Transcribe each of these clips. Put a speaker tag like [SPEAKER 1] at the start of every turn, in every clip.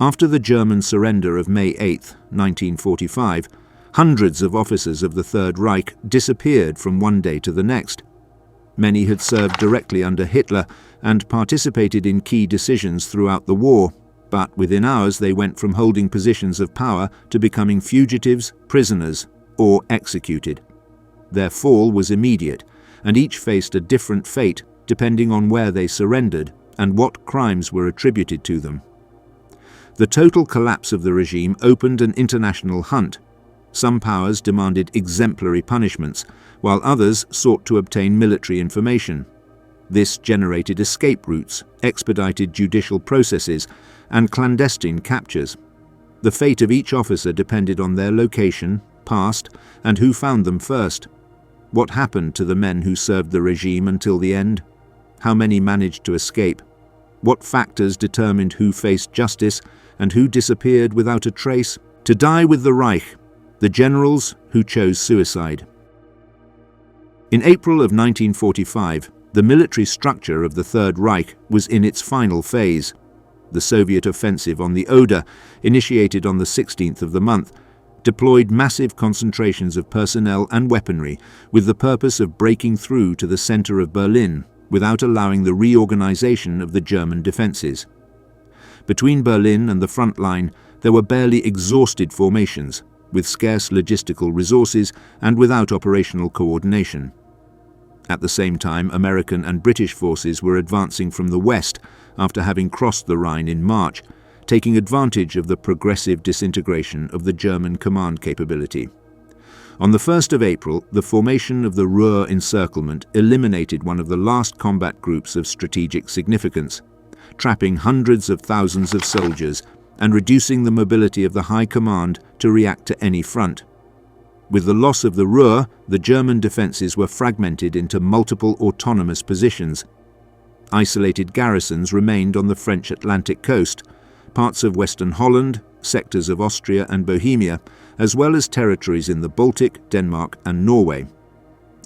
[SPEAKER 1] After the German surrender of May 8, 1945, hundreds of officers of the Third Reich disappeared from one day to the next. Many had served directly under Hitler and participated in key decisions throughout the war, but within hours they went from holding positions of power to becoming fugitives, prisoners, or executed. Their fall was immediate, and each faced a different fate depending on where they surrendered and what crimes were attributed to them. The total collapse of the regime opened an international hunt. Some powers demanded exemplary punishments, while others sought to obtain military information. This generated escape routes, expedited judicial processes, and clandestine captures. The fate of each officer depended on their location, past, and who found them first. What happened to the men who served the regime until the end? How many managed to escape? What factors determined who faced justice and who disappeared without a trace? To die with the Reich, the generals who chose suicide. In April of 1945, the military structure of the Third Reich was in its final phase. The Soviet offensive on the Oder, initiated on the 16th of the month, deployed massive concentrations of personnel and weaponry with the purpose of breaking through to the center of Berlin without allowing the reorganization of the German defenses. Between Berlin and the front line, there were barely exhausted formations, with scarce logistical resources and without operational coordination. At the same time, American and British forces were advancing from the west after having crossed the Rhine in March, taking advantage of the progressive disintegration of the German command capability. On the 1st of April, the formation of the Ruhr encirclement eliminated one of the last combat groups of strategic significance, trapping hundreds of thousands of soldiers and reducing the mobility of the High Command to react to any front. With the loss of the Ruhr, the German defences were fragmented into multiple autonomous positions. Isolated garrisons remained on the French Atlantic coast, parts of Western Holland, sectors of Austria and Bohemia, as well as territories in the Baltic, Denmark and Norway.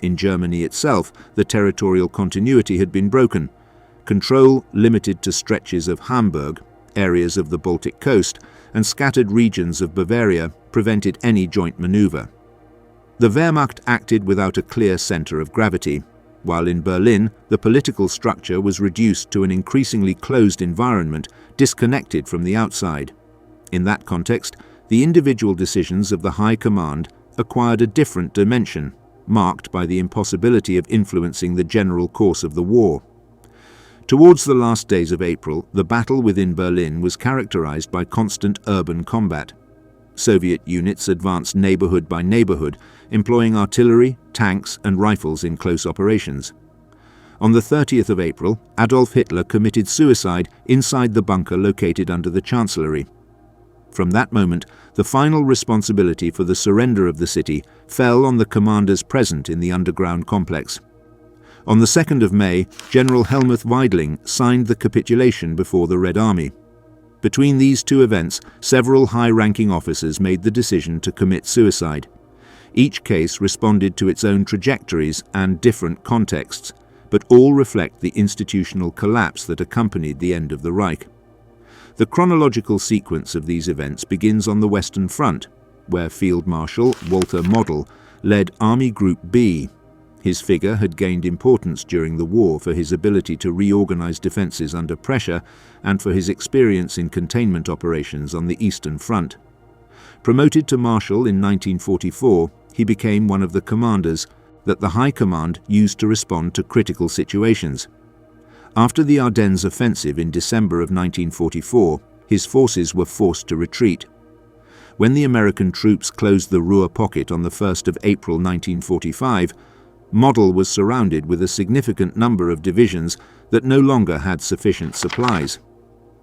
[SPEAKER 1] In Germany itself, the territorial continuity had been broken. Control limited to stretches of Hamburg, areas of the Baltic coast, and scattered regions of Bavaria prevented any joint maneuver. The Wehrmacht acted without a clear centre of gravity, while in Berlin the political structure was reduced to an increasingly closed environment disconnected from the outside. In that context, the individual decisions of the High Command acquired a different dimension, marked by the impossibility of influencing the general course of the war. Towards the last days of April, the battle within Berlin was characterized by constant urban combat. Soviet units advanced neighborhood by neighborhood, employing artillery, tanks, and rifles in close operations. On the 30th of April, Adolf Hitler committed suicide inside the bunker located under the Chancellery. From that moment, the final responsibility for the surrender of the city fell on the commanders present in the underground complex. On the 2nd of May, General Helmuth Weidling signed the capitulation before the Red Army. Between these two events, several high-ranking officers made the decision to commit suicide. Each case responded to its own trajectories and different contexts, but all reflect the institutional collapse that accompanied the end of the Reich. The chronological sequence of these events begins on the Western Front, where Field Marshal Walter Model led Army Group B. His figure had gained importance during the war for his ability to reorganize defenses under pressure and for his experience in containment operations on the Eastern Front. Promoted to Marshal in 1944, he became one of the commanders that the High Command used to respond to critical situations. After the Ardennes offensive in December of 1944, his forces were forced to retreat. When the American troops closed the Ruhr pocket on the 1st of April 1945, Model was surrounded with a significant number of divisions that no longer had sufficient supplies.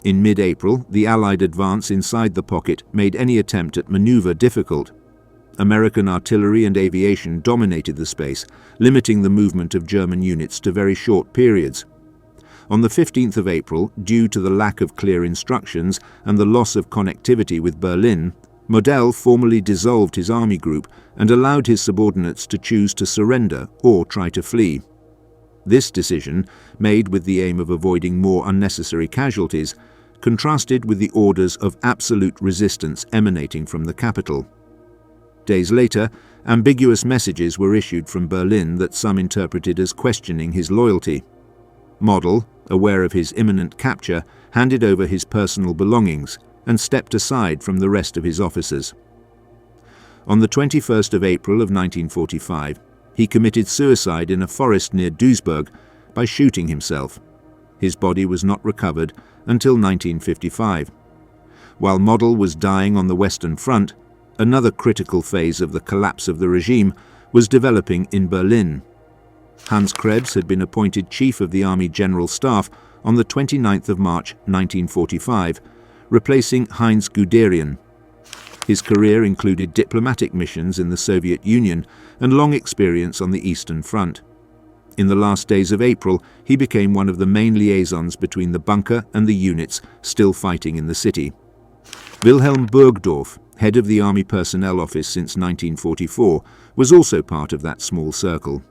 [SPEAKER 1] In mid-April, the Allied advance inside the pocket made any attempt at maneuver difficult. American artillery and aviation dominated the space, limiting the movement of German units to very short periods. On the 15th of April, due to the lack of clear instructions and the loss of connectivity with Berlin, Model formally dissolved his army group and allowed his subordinates to choose to surrender or try to flee. This decision, made with the aim of avoiding more unnecessary casualties, contrasted with the orders of absolute resistance emanating from the capital. Days later, ambiguous messages were issued from Berlin that some interpreted as questioning his loyalty. Model, aware of his imminent capture, handed over his personal belongings and stepped aside from the rest of his officers. On the 21st of April of 1945, he committed suicide in a forest near Duisburg by shooting himself. His body was not recovered until 1955. While Model was dying on the Western Front, another critical phase of the collapse of the regime was developing in Berlin. Hans Krebs had been appointed Chief of the Army General Staff on the 29th of March 1945, replacing Heinz Guderian. His career included diplomatic missions in the Soviet Union and long experience on the Eastern Front. In the last days of April, he became one of the main liaisons between the bunker and the units still fighting in the city. Wilhelm Burgdorf, head of the Army Personnel Office since 1944, was also part of that small circle.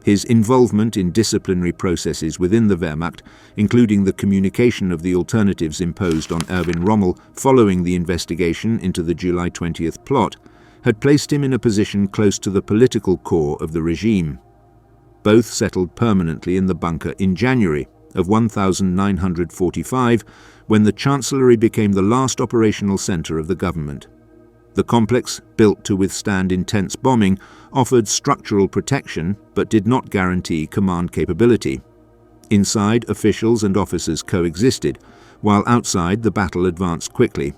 [SPEAKER 1] His involvement in disciplinary processes within the Wehrmacht, including the communication of the alternatives imposed on Erwin Rommel following the investigation into the July 20th plot, had placed him in a position close to the political core of the regime. Both settled permanently in the bunker in January of 1945, when the Chancellery became the last operational centre of the government. The complex, built to withstand intense bombing, offered structural protection but did not guarantee command capability. Inside, officials and officers coexisted, while outside the battle advanced quickly.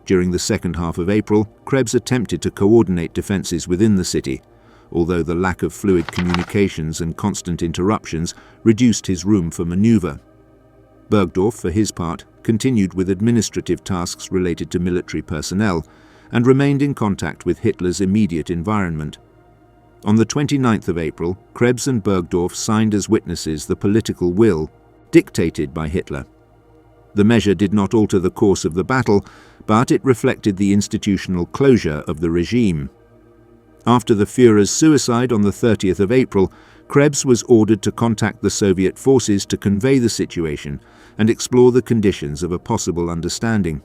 [SPEAKER 1] During the second half of April, Krebs attempted to coordinate defences within the city, although the lack of fluid communications and constant interruptions reduced his room for manoeuvre. Burgdorf, for his part, continued with administrative tasks related to military personnel, and remained in contact with Hitler's immediate environment. On the 29th of April, Krebs and Burgdorf signed as witnesses the political will, dictated by Hitler. The measure did not alter the course of the battle, but it reflected the institutional closure of the regime. After the Führer's suicide on the 30th of April, Krebs was ordered to contact the Soviet forces to convey the situation and explore the conditions of a possible understanding.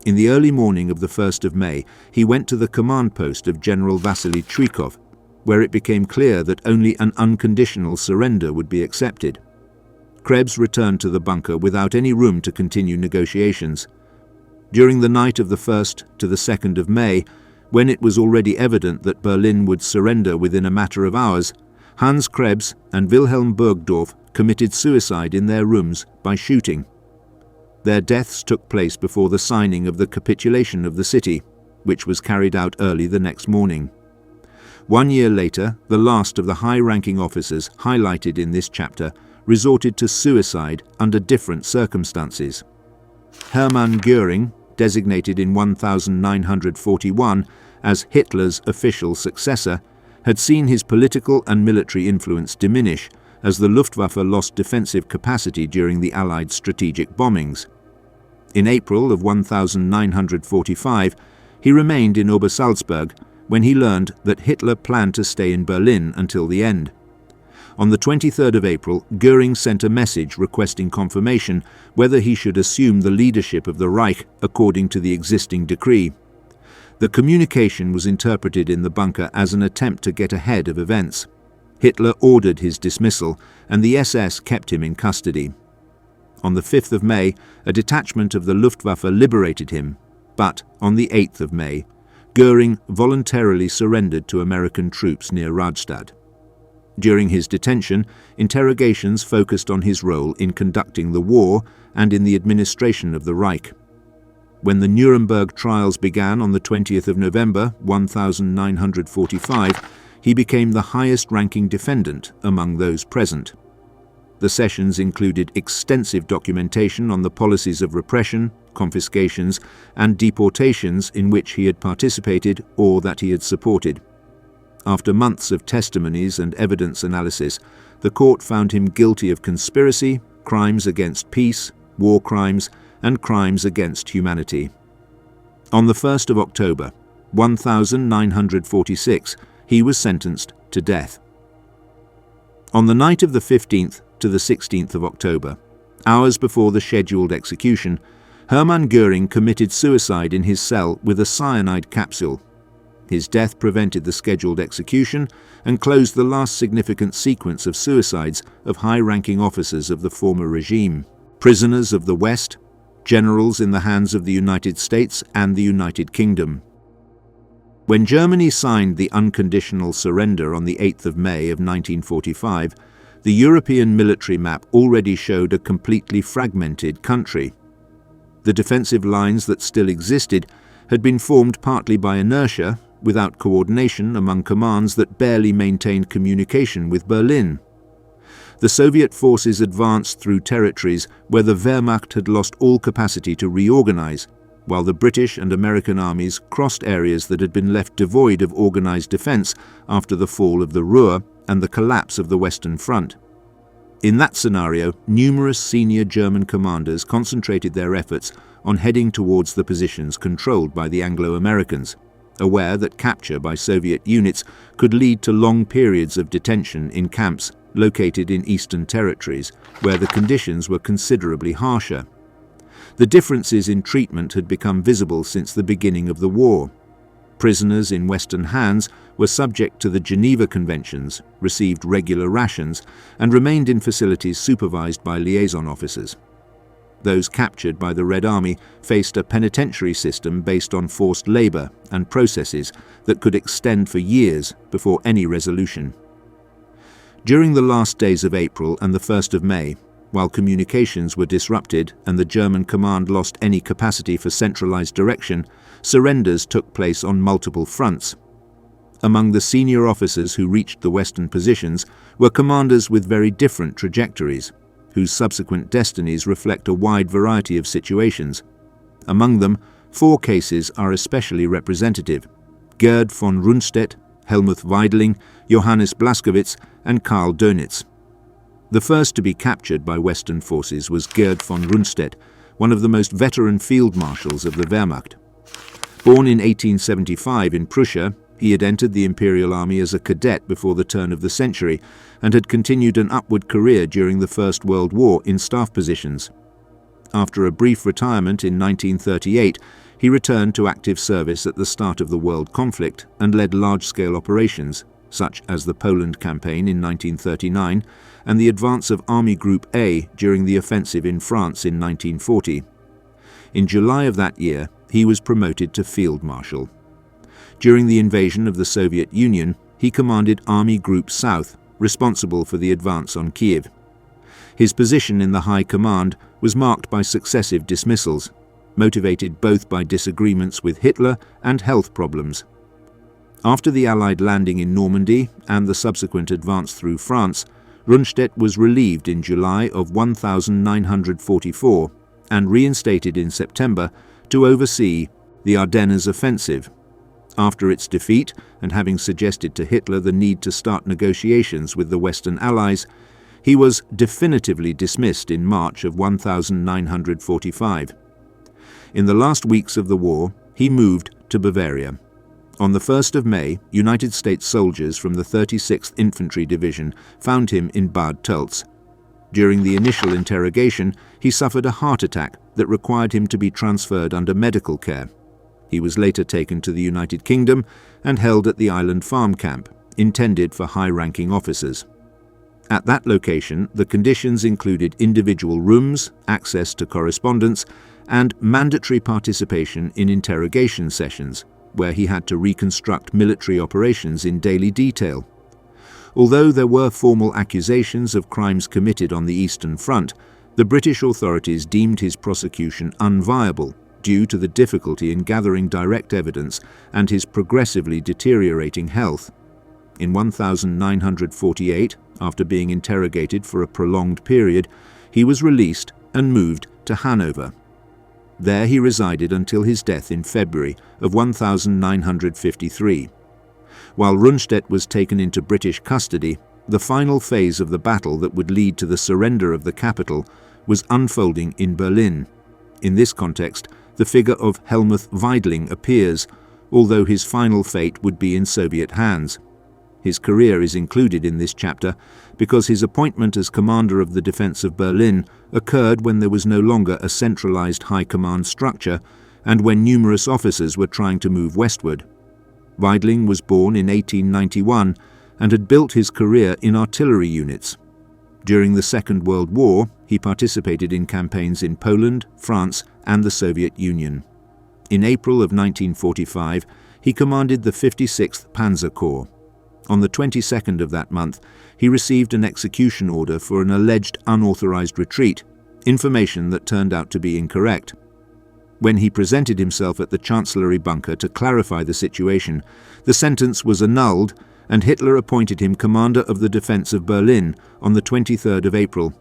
[SPEAKER 1] In the early morning of the 1st of May, he went to the command post of General Vasily Trikov, where it became clear that only an unconditional surrender would be accepted. Krebs returned to the bunker without any room to continue negotiations. During the night of the 1st to the 2nd of May, when it was already evident that Berlin would surrender within a matter of hours, Hans Krebs and Wilhelm Burgdorf committed suicide in their rooms by shooting. Their deaths took place before the signing of the capitulation of the city, which was carried out early the next morning. 1 year later, the last of the high-ranking officers highlighted in this chapter resorted to suicide under different circumstances. Hermann Göring, designated in 1941 as Hitler's official successor, had seen his political and military influence diminish as the Luftwaffe lost defensive capacity during the Allied strategic bombings. In April of 1945, he remained in Obersalzberg when he learned that Hitler planned to stay in Berlin until the end. On the 23rd of April, Göring sent a message requesting confirmation whether he should assume the leadership of the Reich according to the existing decree. The communication was interpreted in the bunker as an attempt to get ahead of events. Hitler ordered his dismissal, and the SS kept him in custody. On the 5th of May, a detachment of the Luftwaffe liberated him, but on the 8th of May, Göring voluntarily surrendered to American troops near Rastatt. During his detention, interrogations focused on his role in conducting the war and in the administration of the Reich. When the Nuremberg trials began on the 20th of November 1945, he became the highest-ranking defendant among those present. The sessions included extensive documentation on the policies of repression, confiscations, and deportations in which he had participated or that he had supported. After months of testimonies and evidence analysis, the court found him guilty of conspiracy, crimes against peace, war crimes, and crimes against humanity. On the 1st of October, 1946, he was sentenced to death. On the night of the 15th to the 16th of October, Hours before the scheduled execution, Hermann Göring committed suicide in his cell with a cyanide capsule. His death prevented the scheduled execution and closed the last significant sequence of suicides of high-ranking officers of the former regime, prisoners of the West, generals in the hands of the United States and the United Kingdom. When Germany signed the unconditional surrender on the 8th of May of 1945, the European military map already showed a completely fragmented country. The defensive lines that still existed had been formed partly by inertia, without coordination among commands that barely maintained communication with Berlin. The Soviet forces advanced through territories where the Wehrmacht had lost all capacity to reorganize, while the British and American armies crossed areas that had been left devoid of organized defense after the fall of the Ruhr and the collapse of the Western Front. In that scenario, numerous senior German commanders concentrated their efforts on heading towards the positions controlled by the Anglo-Americans, aware that capture by Soviet units could lead to long periods of detention in camps located in eastern territories, where the conditions were considerably harsher. The differences in treatment had become visible since the beginning of the war. Prisoners in Western hands were subject to the Geneva Conventions, received regular rations, and remained in facilities supervised by liaison officers. Those captured by the Red Army faced a penitentiary system based on forced labor and processes that could extend for years before any resolution. During the last days of April and the 1st of May, while communications were disrupted and the German command lost any capacity for centralized direction, surrenders took place on multiple fronts. Among the senior officers who reached the Western positions were commanders with very different trajectories, whose subsequent destinies reflect a wide variety of situations. Among them, 4 cases are especially representative: Gerd von Rundstedt, Helmuth Weidling, Johannes Blaskowitz, and Karl Dönitz. The first to be captured by Western forces was Gerd von Rundstedt, one of the most veteran field marshals of the Wehrmacht. Born in 1875 in Prussia, he had entered the Imperial Army as a cadet before the turn of the century and had continued an upward career during the First World War in staff positions. After a brief retirement in 1938, he returned to active service at the start of the world conflict and led large-scale operations, such as the Poland campaign in 1939 and the advance of Army Group A during the offensive in France in 1940. In July of that year, he was promoted to Field Marshal. During the invasion of the Soviet Union, he commanded Army Group South, responsible for the advance on Kiev. His position in the High Command was marked by successive dismissals, motivated both by disagreements with Hitler and health problems. After the Allied landing in Normandy and the subsequent advance through France, Rundstedt was relieved in July of 1944 and reinstated in September to oversee the Ardennes offensive. After its defeat, and having suggested to Hitler the need to start negotiations with the Western Allies, he was definitively dismissed in March of 1945. In the last weeks of the war, he moved to Bavaria. On the 1st of May, United States soldiers from the 36th Infantry Division found him in Bad Tölz. During the initial interrogation, he suffered a heart attack that required him to be transferred under medical care. He was later taken to the United Kingdom and held at the Island Farm Camp, intended for high-ranking officers. At that location, the conditions included individual rooms, access to correspondence, and mandatory participation in interrogation sessions, where he had to reconstruct military operations in daily detail. Although there were formal accusations of crimes committed on the Eastern Front, the British authorities deemed his prosecution unviable due to the difficulty in gathering direct evidence and his progressively deteriorating health. In 1948, after being interrogated for a prolonged period, he was released and moved to Hanover. There he resided until his death in February of 1953. While Rundstedt was taken into British custody, the final phase of the battle that would lead to the surrender of the capital was unfolding in Berlin. In this context, the figure of Helmuth Weidling appears, although his final fate would be in Soviet hands. His career is included in this chapter because his appointment as commander of the defense of Berlin occurred when there was no longer a centralized high command structure and when numerous officers were trying to move westward. Weidling was born in 1891 and had built his career in artillery units. During the Second World War, he participated in campaigns in Poland, France, and the Soviet Union. In April of 1945, he commanded the 56th Panzer Corps. On the 22nd of that month, he received an execution order for an alleged unauthorized retreat, information that turned out to be incorrect. When he presented himself at the Chancellery bunker to clarify the situation, the sentence was annulled and Hitler appointed him commander of the defense of Berlin on the 23rd of April.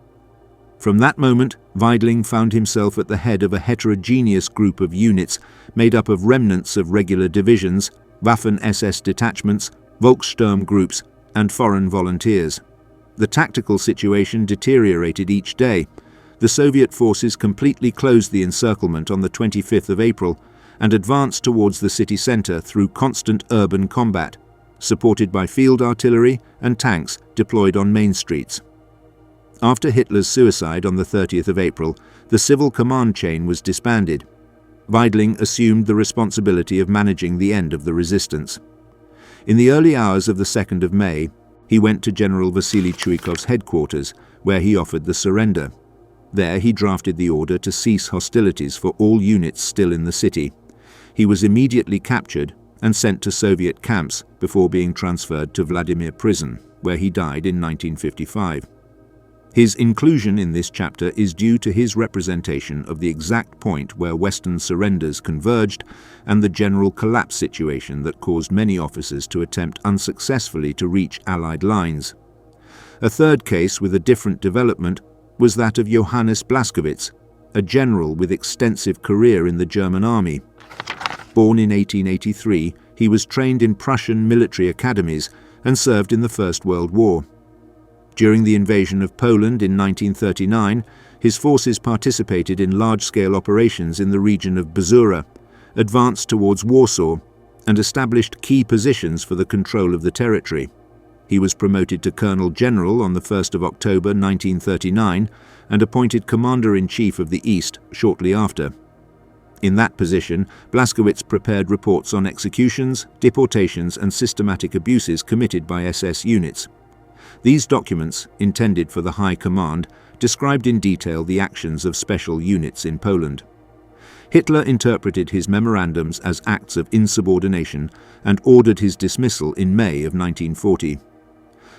[SPEAKER 1] From that moment, Weidling found himself at the head of a heterogeneous group of units made up of remnants of regular divisions, Waffen-SS detachments, Volkssturm groups, and foreign volunteers. The tactical situation deteriorated each day. The Soviet forces completely closed the encirclement on the 25th of April and advanced towards the city centre through constant urban combat, supported by field artillery and tanks deployed on main streets. After Hitler's suicide on the 30th of April, the civil command chain was disbanded. Weidling assumed the responsibility of managing the end of the resistance. In the early hours of the 2nd of May, he went to General Vasily Chuikov's headquarters, where he offered the surrender. There he drafted the order to cease hostilities for all units still in the city. He was immediately captured and sent to Soviet camps before being transferred to Vladimir Prison, where he died in 1955. His inclusion in this chapter is due to his representation of the exact point where Western surrenders converged and the general collapse situation that caused many officers to attempt unsuccessfully to reach Allied lines. A third case with a different development was that of Johannes Blaskowitz, a general with extensive career in the German army. Born in 1883, he was trained in Prussian military academies and served in the First World War. During the invasion of Poland in 1939, his forces participated in large-scale operations in the region of Bzura, advanced towards Warsaw, and established key positions for the control of the territory. He was promoted to Colonel General on the 1st of October 1939 and appointed Commander-in-Chief of the East shortly after. In that position, Blaskowitz prepared reports on executions, deportations, and systematic abuses committed by SS units. These documents, intended for the High Command, described in detail the actions of special units in Poland. Hitler interpreted his memorandums as acts of insubordination and ordered his dismissal in May of 1940.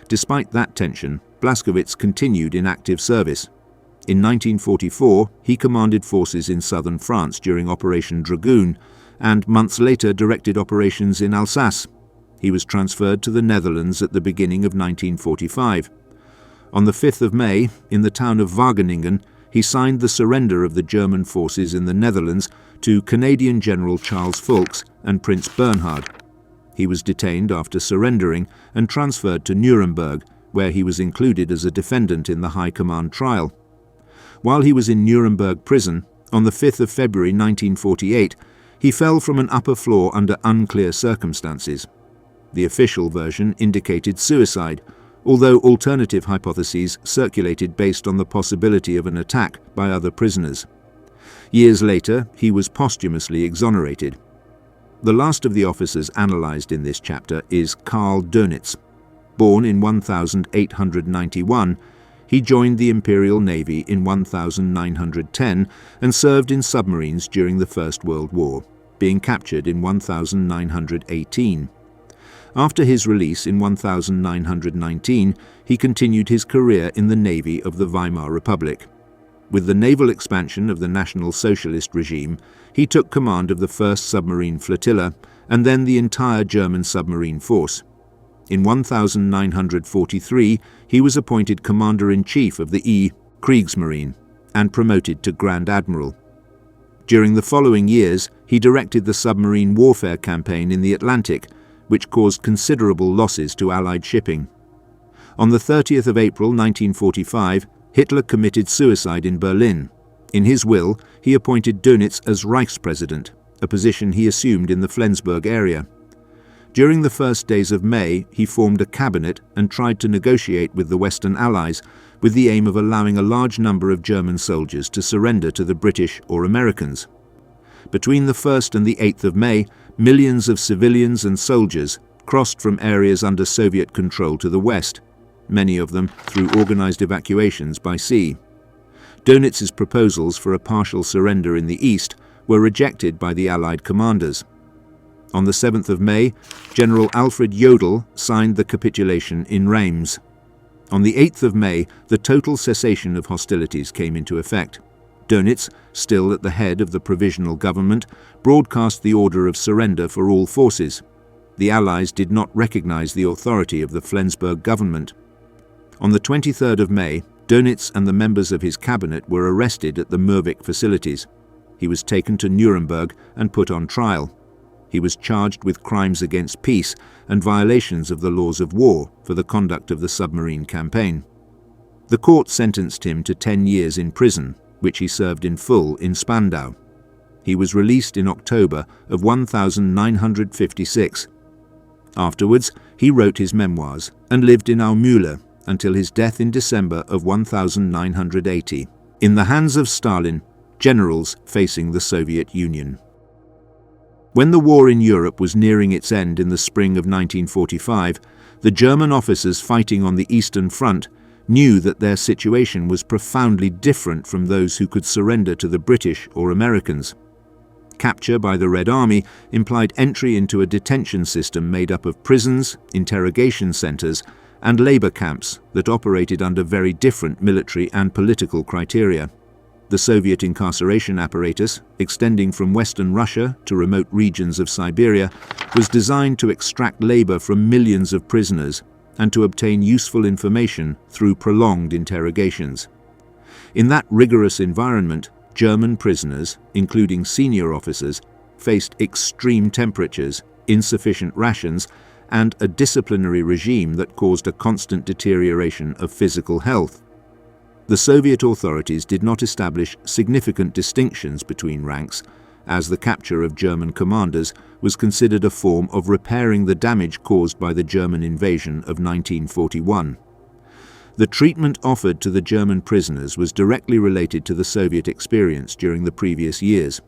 [SPEAKER 1] Despite that tension, Blaskowitz continued in active service. In 1944, he commanded forces in southern France during Operation Dragoon, and months later directed operations in Alsace. He was transferred to the Netherlands at the beginning of 1945. On the 5th of May, in the town of Wageningen, he signed the surrender of the German forces in the Netherlands to Canadian General Charles Foulkes and Prince Bernhard. He was detained after surrendering and transferred to Nuremberg, where he was included as a defendant in the High Command trial. While he was in Nuremberg prison, on the 5th of February 1948, he fell from an upper floor under unclear circumstances. The official version indicated suicide, although alternative hypotheses circulated based on the possibility of an attack by other prisoners. Years later, he was posthumously exonerated. The last of the officers analysed in this chapter is Karl Dönitz. Born in 1891, he joined the Imperial Navy in 1910 and served in submarines during the First World War, being captured in 1918. After his release in 1919, he continued his career in the Navy of the Weimar Republic. With the naval expansion of the National Socialist regime, he took command of the 1st Submarine Flotilla and then the entire German submarine force. In 1943, he was appointed Commander-in-Chief of the Kriegsmarine and promoted to Grand Admiral. During the following years, he directed the submarine warfare campaign in the Atlantic, which caused considerable losses to Allied shipping. On the 30th of April 1945, Hitler committed suicide in Berlin. In his will, he appointed Dönitz as Reichspräsident, a position he assumed in the Flensburg area. During the first days of May, he formed a cabinet and tried to negotiate with the Western Allies with the aim of allowing a large number of German soldiers to surrender to the British or Americans. Between the 1st and the 8th of May, millions of civilians and soldiers crossed from areas under Soviet control to the west, many of them through organized evacuations by sea. Dönitz's proposals for a partial surrender in the east were rejected by the Allied commanders. On the 7th of May, General Alfred Jodl signed the capitulation in Reims. On the 8th of May, the total cessation of hostilities came into effect. Dönitz, still at the head of the provisional government, broadcast the order of surrender for all forces. The Allies did not recognize the authority of the Flensburg government. On the 23rd of May, Dönitz and the members of his cabinet were arrested at the Mürwik facilities. He was taken to Nuremberg and put on trial. He was charged with crimes against peace and violations of the laws of war for the conduct of the submarine campaign. The court sentenced him to 10 years in prison, which he served in full in Spandau. He was released in October of 1956. Afterwards, he wrote his memoirs and lived in Aumühle until his death in December of 1980, in the hands of Stalin, generals facing the Soviet Union. When the war in Europe was nearing its end in the spring of 1945, the German officers fighting on the Eastern Front knew that their situation was profoundly different from those who could surrender to the British or Americans. Capture by the Red Army implied entry into a detention system made up of prisons, interrogation centers, and labor camps that operated under very different military and political criteria. The Soviet incarceration apparatus, extending from Western Russia to remote regions of Siberia, was designed to extract labor from millions of prisoners and to obtain useful information through prolonged interrogations. In that rigorous environment, German prisoners, including senior officers, faced extreme temperatures, insufficient rations, and a disciplinary regime that caused a constant deterioration of physical health. The Soviet authorities did not establish significant distinctions between ranks, as the capture of German commanders was considered a form of repairing the damage caused by the German invasion of 1941. The treatment offered to the German prisoners was directly related to the Soviet experience during the previous years.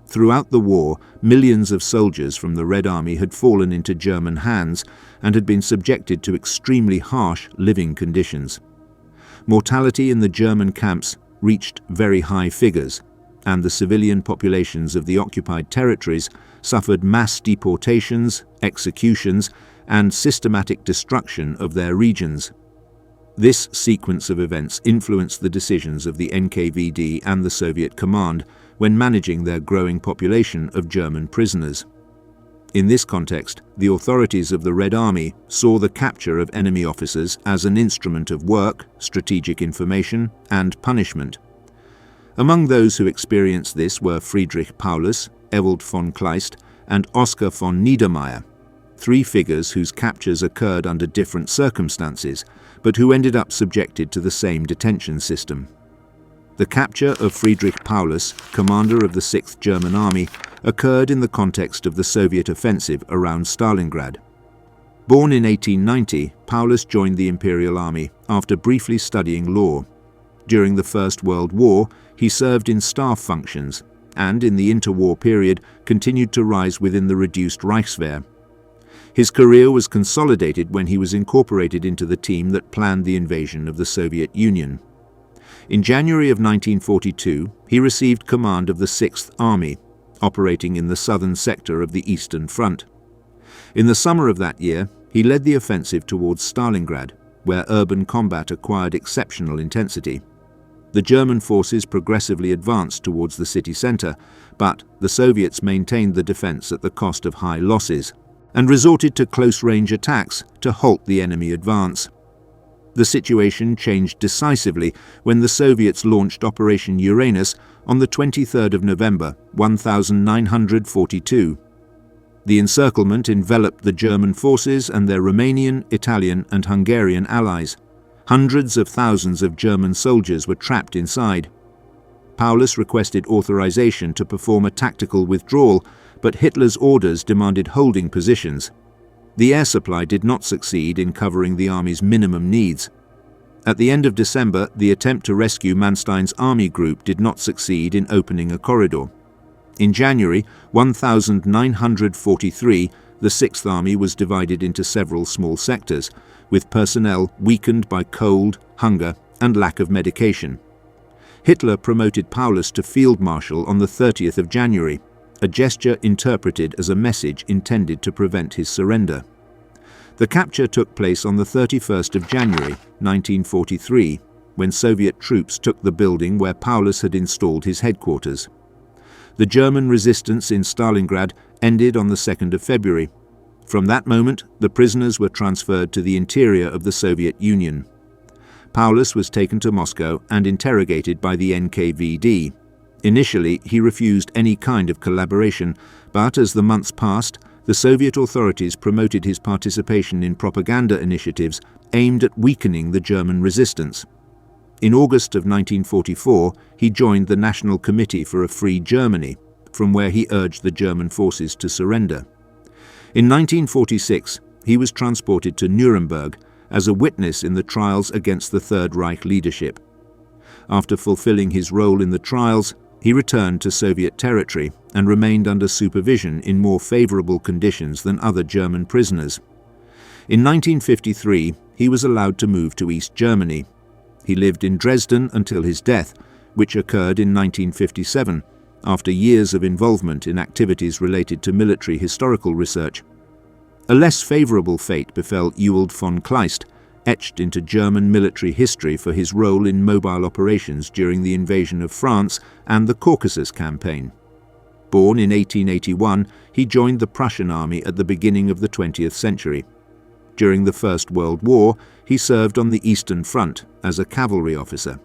[SPEAKER 1] Throughout the war, millions of soldiers from the Red Army had fallen into German hands and had been subjected to extremely harsh living conditions. Mortality in the German camps reached very high figures, and the civilian populations of the occupied territories suffered mass deportations, executions, and systematic destruction of their regions. This sequence of events influenced the decisions of the NKVD and the Soviet command when managing their growing population of German prisoners. In this context, the authorities of the Red Army saw the capture of enemy officers as an instrument of work, strategic information, and punishment. Among those who experienced this were Friedrich Paulus, Ewald von Kleist, and Oskar von Niedermeyer, three figures whose captures occurred under different circumstances, but who ended up subjected to the same detention system. The capture of Friedrich Paulus, commander of the 6th German Army, occurred in the context of the Soviet offensive around Stalingrad. Born in 1890, Paulus joined the Imperial Army after briefly studying law. During the First World War, he served in staff functions and, in the interwar period, continued to rise within the reduced Reichswehr. His career was consolidated when he was incorporated into the team that planned the invasion of the Soviet Union. In January of 1942, he received command of the 6th Army, operating in the southern sector of the Eastern Front. In the summer of that year, he led the offensive towards Stalingrad, where urban combat acquired exceptional intensity. The German forces progressively advanced towards the city center, but the Soviets maintained the defense at the cost of high losses and resorted to close-range attacks to halt the enemy advance. The situation changed decisively when the Soviets launched Operation Uranus on the 23rd of November, 1942. The encirclement enveloped the German forces and their Romanian, Italian, and Hungarian allies. Hundreds of thousands of German soldiers were trapped inside. Paulus requested authorization to perform a tactical withdrawal, but Hitler's orders demanded holding positions, The air supply did not succeed in covering the army's minimum needs. At the end of December, the attempt to rescue Manstein's army group did not succeed in opening a corridor. In January 1943, the Sixth Army was divided into several small sectors, with personnel weakened by cold, hunger, and lack of medication. Hitler promoted Paulus to Field Marshal on the 30th of January, a gesture interpreted as a message intended to prevent his surrender. The capture took place on the 31st of January 1943, when Soviet troops took the building where Paulus had installed his headquarters. The German resistance in Stalingrad ended on the 2nd of February. From that moment, the prisoners were transferred to the interior of the Soviet Union. Paulus was taken to Moscow and interrogated by the NKVD. Initially, he refused any kind of collaboration, but as the months passed, the Soviet authorities promoted his participation in propaganda initiatives aimed at weakening the German resistance. In August of 1944, he joined the National Committee for a Free Germany, from where he urged the German forces to surrender. In 1946, he was transported to Nuremberg as a witness in the trials against the Third Reich leadership. After fulfilling his role in the trials, he returned to Soviet territory and remained under supervision in more favorable conditions than other German prisoners. In 1953, he was allowed to move to East Germany. He lived in Dresden until his death, which occurred in 1957, after years of involvement in activities related to military historical research. A less favorable fate befell Ewald von Kleist, etched into German military history for his role in mobile operations during the invasion of France and the Caucasus campaign. Born in 1881, he joined the Prussian army at the beginning of the 20th century. During the First World War, he served on the Eastern Front as a cavalry officer.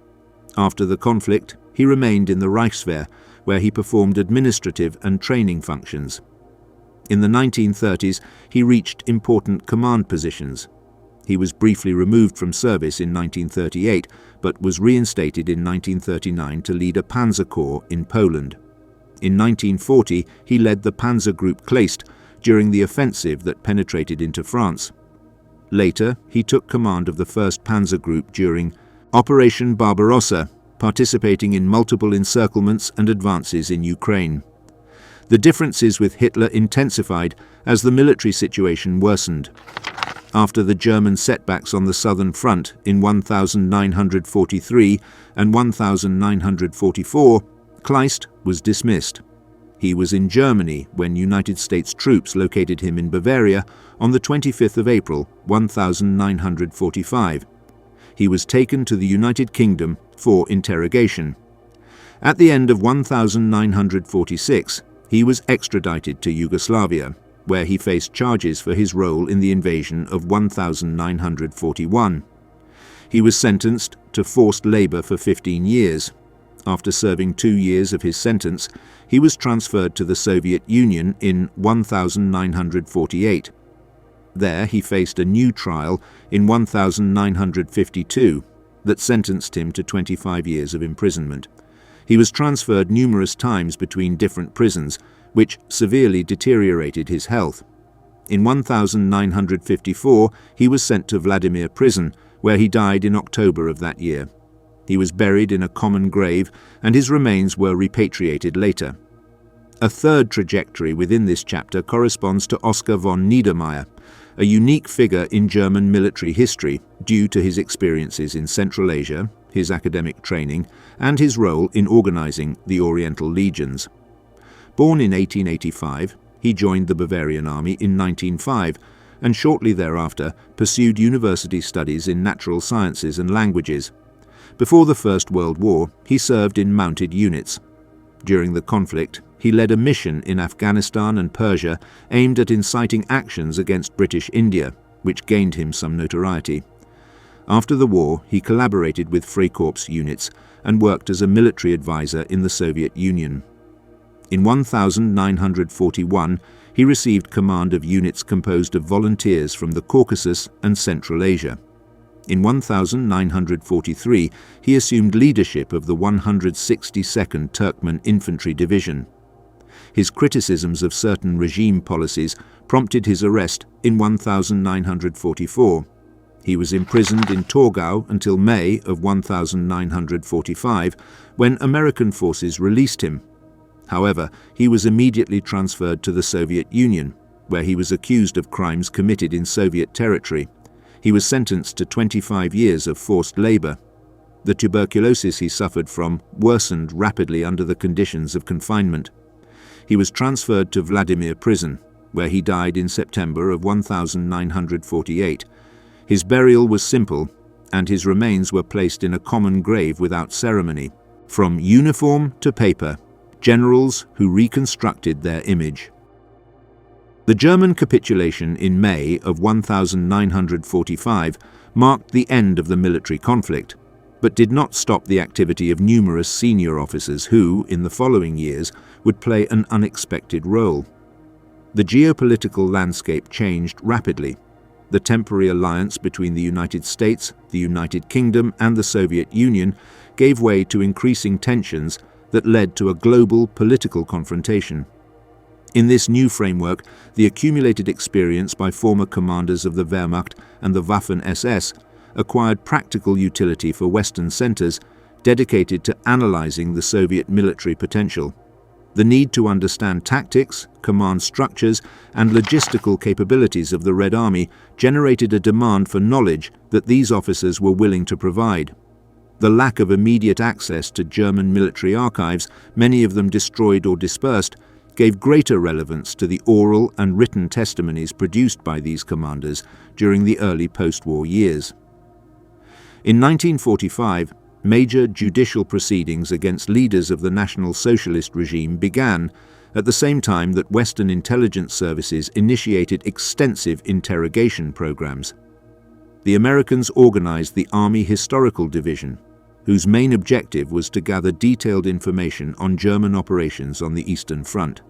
[SPEAKER 1] After the conflict, he remained in the Reichswehr, where he performed administrative and training functions. In the 1930s, he reached important command positions. He was briefly removed from service in 1938, but was reinstated in 1939 to lead a panzer corps in Poland. In 1940, he led the Panzer Group Kleist during the offensive that penetrated into France. Later, he took command of the 1st Panzer Group during Operation Barbarossa, participating in multiple encirclements and advances in Ukraine. The differences with Hitler intensified as the military situation worsened. After the German setbacks on the Southern Front in 1943 and 1944, Kleist was dismissed. He was in Germany when United States troops located him in Bavaria on the 25th of April, 1945. He was taken to the United Kingdom for interrogation. At the end of 1946, he was extradited to Yugoslavia, where he faced charges for his role in the invasion of 1941. He was sentenced to forced labor for 15 years. After serving 2 years of his sentence, he was transferred to the Soviet Union in 1948. There he faced a new trial in 1952 that sentenced him to 25 years of imprisonment. He was transferred numerous times between different prisons, which severely deteriorated his health. In 1954, he was sent to Vladimir Prison, where he died in October of that year. He was buried in a common grave, and his remains were repatriated later. A third trajectory within this chapter corresponds to Oskar von Niedermeyer, a unique figure in German military history due to his experiences in Central Asia, his academic training, and his role in organizing the Oriental Legions. Born in 1885, he joined the Bavarian Army in 1905, and shortly thereafter pursued university studies in natural sciences and languages. Before the First World War, he served in mounted units. During the conflict, he led a mission in Afghanistan and Persia aimed at inciting actions against British India, which gained him some notoriety. After the war, he collaborated with Freikorps units and worked as a military advisor in the Soviet Union. In 1941, he received command of units composed of volunteers from the Caucasus and Central Asia. In 1943, he assumed leadership of the 162nd Turkmen Infantry Division. his criticisms of certain regime policies prompted his arrest in 1944. He was imprisoned in Torgau until May of 1945, when American forces released him. However, he was immediately transferred to the Soviet Union, where he was accused of crimes committed in Soviet territory. He was sentenced to 25 years of forced labor. The tuberculosis he suffered from worsened rapidly under the conditions of confinement. He was transferred to Vladimir prison, where he died in September of 1948. His burial was simple, and his remains were placed in a common grave without ceremony. From uniform to paper, generals who reconstructed their image. The German capitulation in May of 1945 marked the end of the military conflict, but did not stop the activity of numerous senior officers who, in the following years, would play an unexpected role. The geopolitical landscape changed rapidly. The temporary alliance between the United States, the United Kingdom, and the Soviet Union gave way to increasing tensions that led to a global political confrontation. In this new framework, the accumulated experience by former commanders of the Wehrmacht and the Waffen-SS acquired practical utility for Western centers dedicated to analyzing the Soviet military potential. The need to understand tactics, command structures, and logistical capabilities of the Red Army generated a demand for knowledge that these officers were willing to provide. The lack of immediate access to German military archives, many of them destroyed or dispersed, gave greater relevance to the oral and written testimonies produced by these commanders during the early post-war years. In 1945, major judicial proceedings against leaders of the National Socialist regime began at the same time that Western intelligence services initiated extensive interrogation programs. The Americans organized the Army Historical Division, whose main objective was to gather detailed information on German operations on the Eastern Front.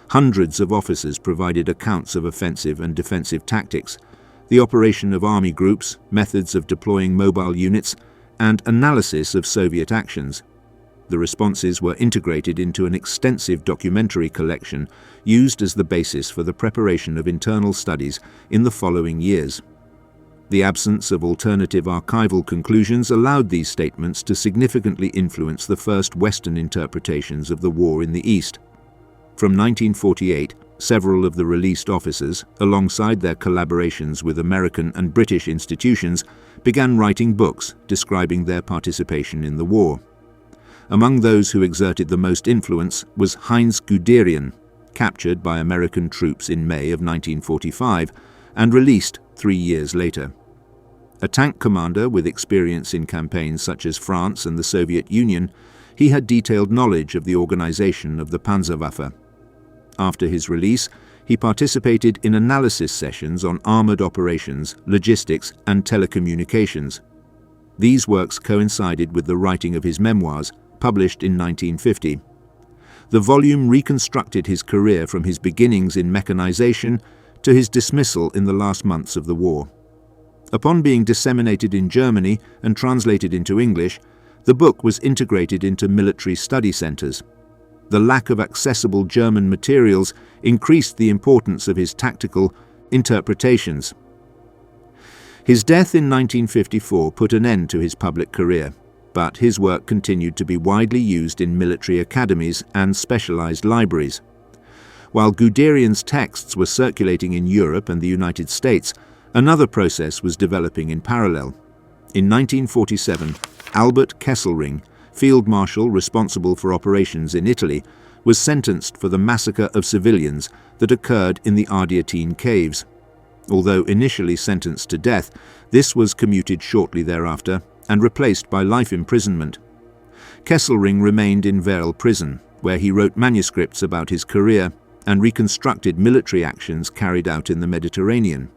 [SPEAKER 1] Hundreds of officers provided accounts of offensive and defensive tactics, the operation of army groups, methods of deploying mobile units, and analysis of Soviet actions. The responses were integrated into an extensive documentary collection used as the basis for the preparation of internal studies in the following years. The absence of alternative archival conclusions allowed these statements to significantly influence the first Western interpretations of the war in the East. From 1948, several of the released officers, alongside their collaborations with American and British institutions, began writing books describing their participation in the war. Among those who exerted the most influence was Heinz Guderian, captured by American troops in May of 1945 and released 3 years later. A tank commander with experience in campaigns such as France and the Soviet Union, he had detailed knowledge of the organization of the Panzerwaffe. After his release, he participated in analysis sessions on armored operations, logistics, and telecommunications. These works coincided with the writing of his memoirs, published in 1950. The volume reconstructed his career from his beginnings in mechanization to his dismissal in the last months of the war. Upon being disseminated in Germany and translated into English, the book was integrated into military study centers. The lack of accessible German materials increased the importance of his tactical interpretations. His death in 1954 put an end to his public career, but his work continued to be widely used in military academies and specialized libraries. While Guderian's texts were circulating in Europe and the United States, another process was developing in parallel. In 1947, Albert Kesselring, field marshal responsible for operations in Italy, was sentenced for the massacre of civilians that occurred in the Ardeatine caves. Although initially sentenced to death, this was commuted shortly thereafter and replaced by life imprisonment. Kesselring remained in Werl prison, where he wrote manuscripts about his career and reconstructed military actions carried out in the Mediterranean.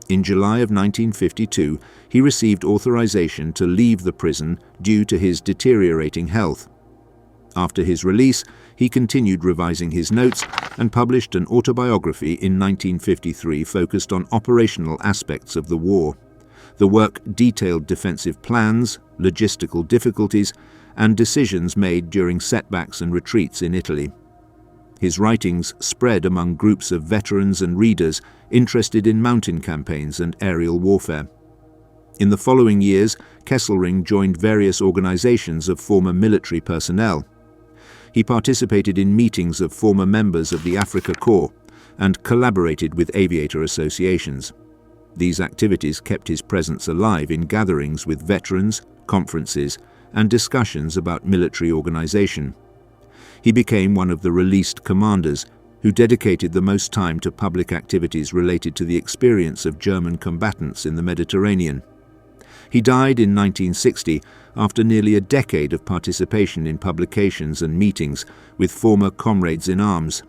[SPEAKER 1] In July of 1952, he received authorization to leave the prison due to his deteriorating health. After his release, he continued revising his notes and published an autobiography in 1953 focused on operational aspects of the war. The work detailed defensive plans, logistical difficulties, and decisions made during setbacks and retreats in Italy. His writings spread among groups of veterans and readers interested in mountain campaigns and aerial warfare. In the following years, Kesselring joined various organizations of former military personnel. He participated in meetings of former members of the Afrika Korps and collaborated with aviator associations. These activities kept his presence alive in gatherings with veterans, conferences, and discussions about military organization. He became one of the released commanders who dedicated the most time to public activities related to the experience of German combatants in the Mediterranean. He died in 1960 after nearly a decade of participation in publications and meetings with former comrades in arms.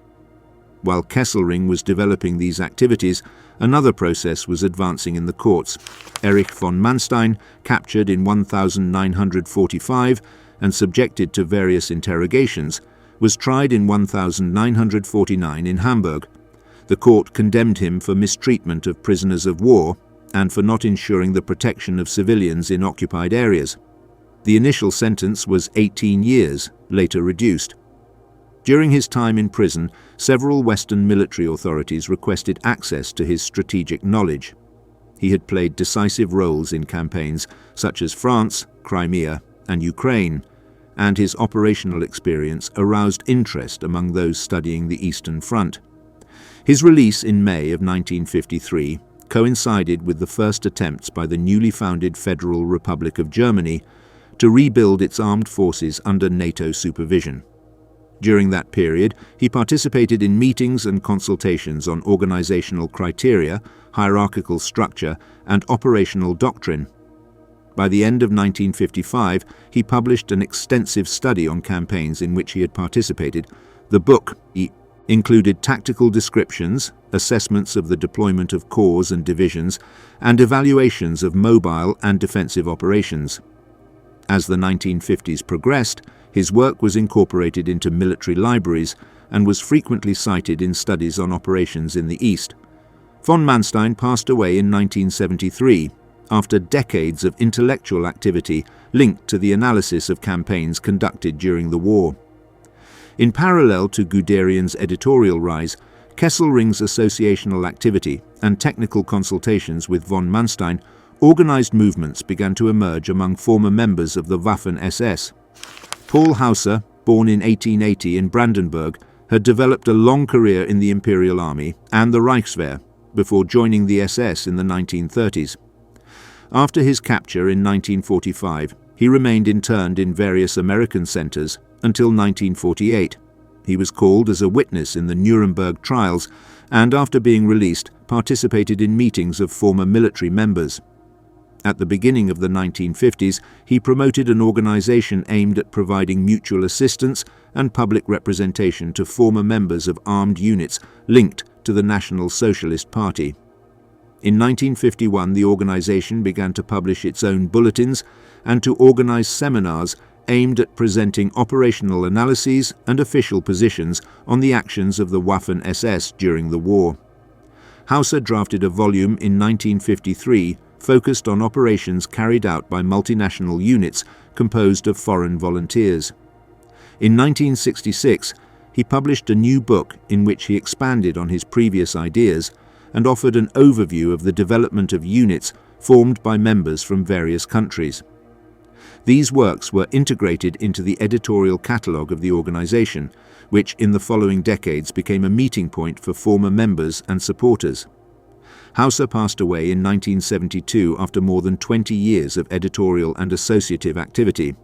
[SPEAKER 1] While Kesselring was developing these activities, another process was advancing in the courts. Erich von Manstein, captured in 1945 and subjected to various interrogations, was tried in 1949 in Hamburg. The court condemned him for mistreatment of prisoners of war and for not ensuring the protection of civilians in occupied areas. The initial sentence was 18 years, later reduced. During his time in prison, several Western military authorities requested access to his strategic knowledge. He had played decisive roles in campaigns such as France, Crimea, and Ukraine, and his operational experience aroused interest among those studying the Eastern Front. His release in May of 1953 coincided with the first attempts by the newly founded Federal Republic of Germany to rebuild its armed forces under NATO supervision. During that period, he participated in meetings and consultations on organizational criteria, hierarchical structure, and operational doctrine. By the end of 1955, he published an extensive study on campaigns in which he had participated. The book included tactical descriptions, assessments of the deployment of corps and divisions, and evaluations of mobile and defensive operations. As the 1950s progressed, his work was incorporated into military libraries and was frequently cited in studies on operations in the East. Von Manstein passed away in 1973, after decades of intellectual activity linked to the analysis of campaigns conducted during the war. In parallel to Guderian's editorial rise, Kesselring's associational activity and technical consultations with von Manstein, organized movements began to emerge among former members of the Waffen-SS. Paul Hauser, born in 1880 in Brandenburg, had developed a long career in the Imperial Army and the Reichswehr before joining the SS in the 1930s. After his capture in 1945, he remained interned in various American centers until 1948. He was called as a witness in the Nuremberg trials and, after being released, participated in meetings of former military members. At the beginning of the 1950s, he promoted an organization aimed at providing mutual assistance and public representation to former members of armed units linked to the National Socialist Party. In 1951, the organization began to publish its own bulletins and to organize seminars aimed at presenting operational analyses and official positions on the actions of the Waffen-SS during the war. Hauser drafted a volume in 1953 focused on operations carried out by multinational units composed of foreign volunteers. In 1966, he published a new book in which he expanded on his previous ideas and offered an overview of the development of units formed by members from various countries. These works were integrated into the editorial catalogue of the organization, which in the following decades became a meeting point for former members and supporters. Hauser passed away in 1972 after more than 20 years of editorial and associative activity.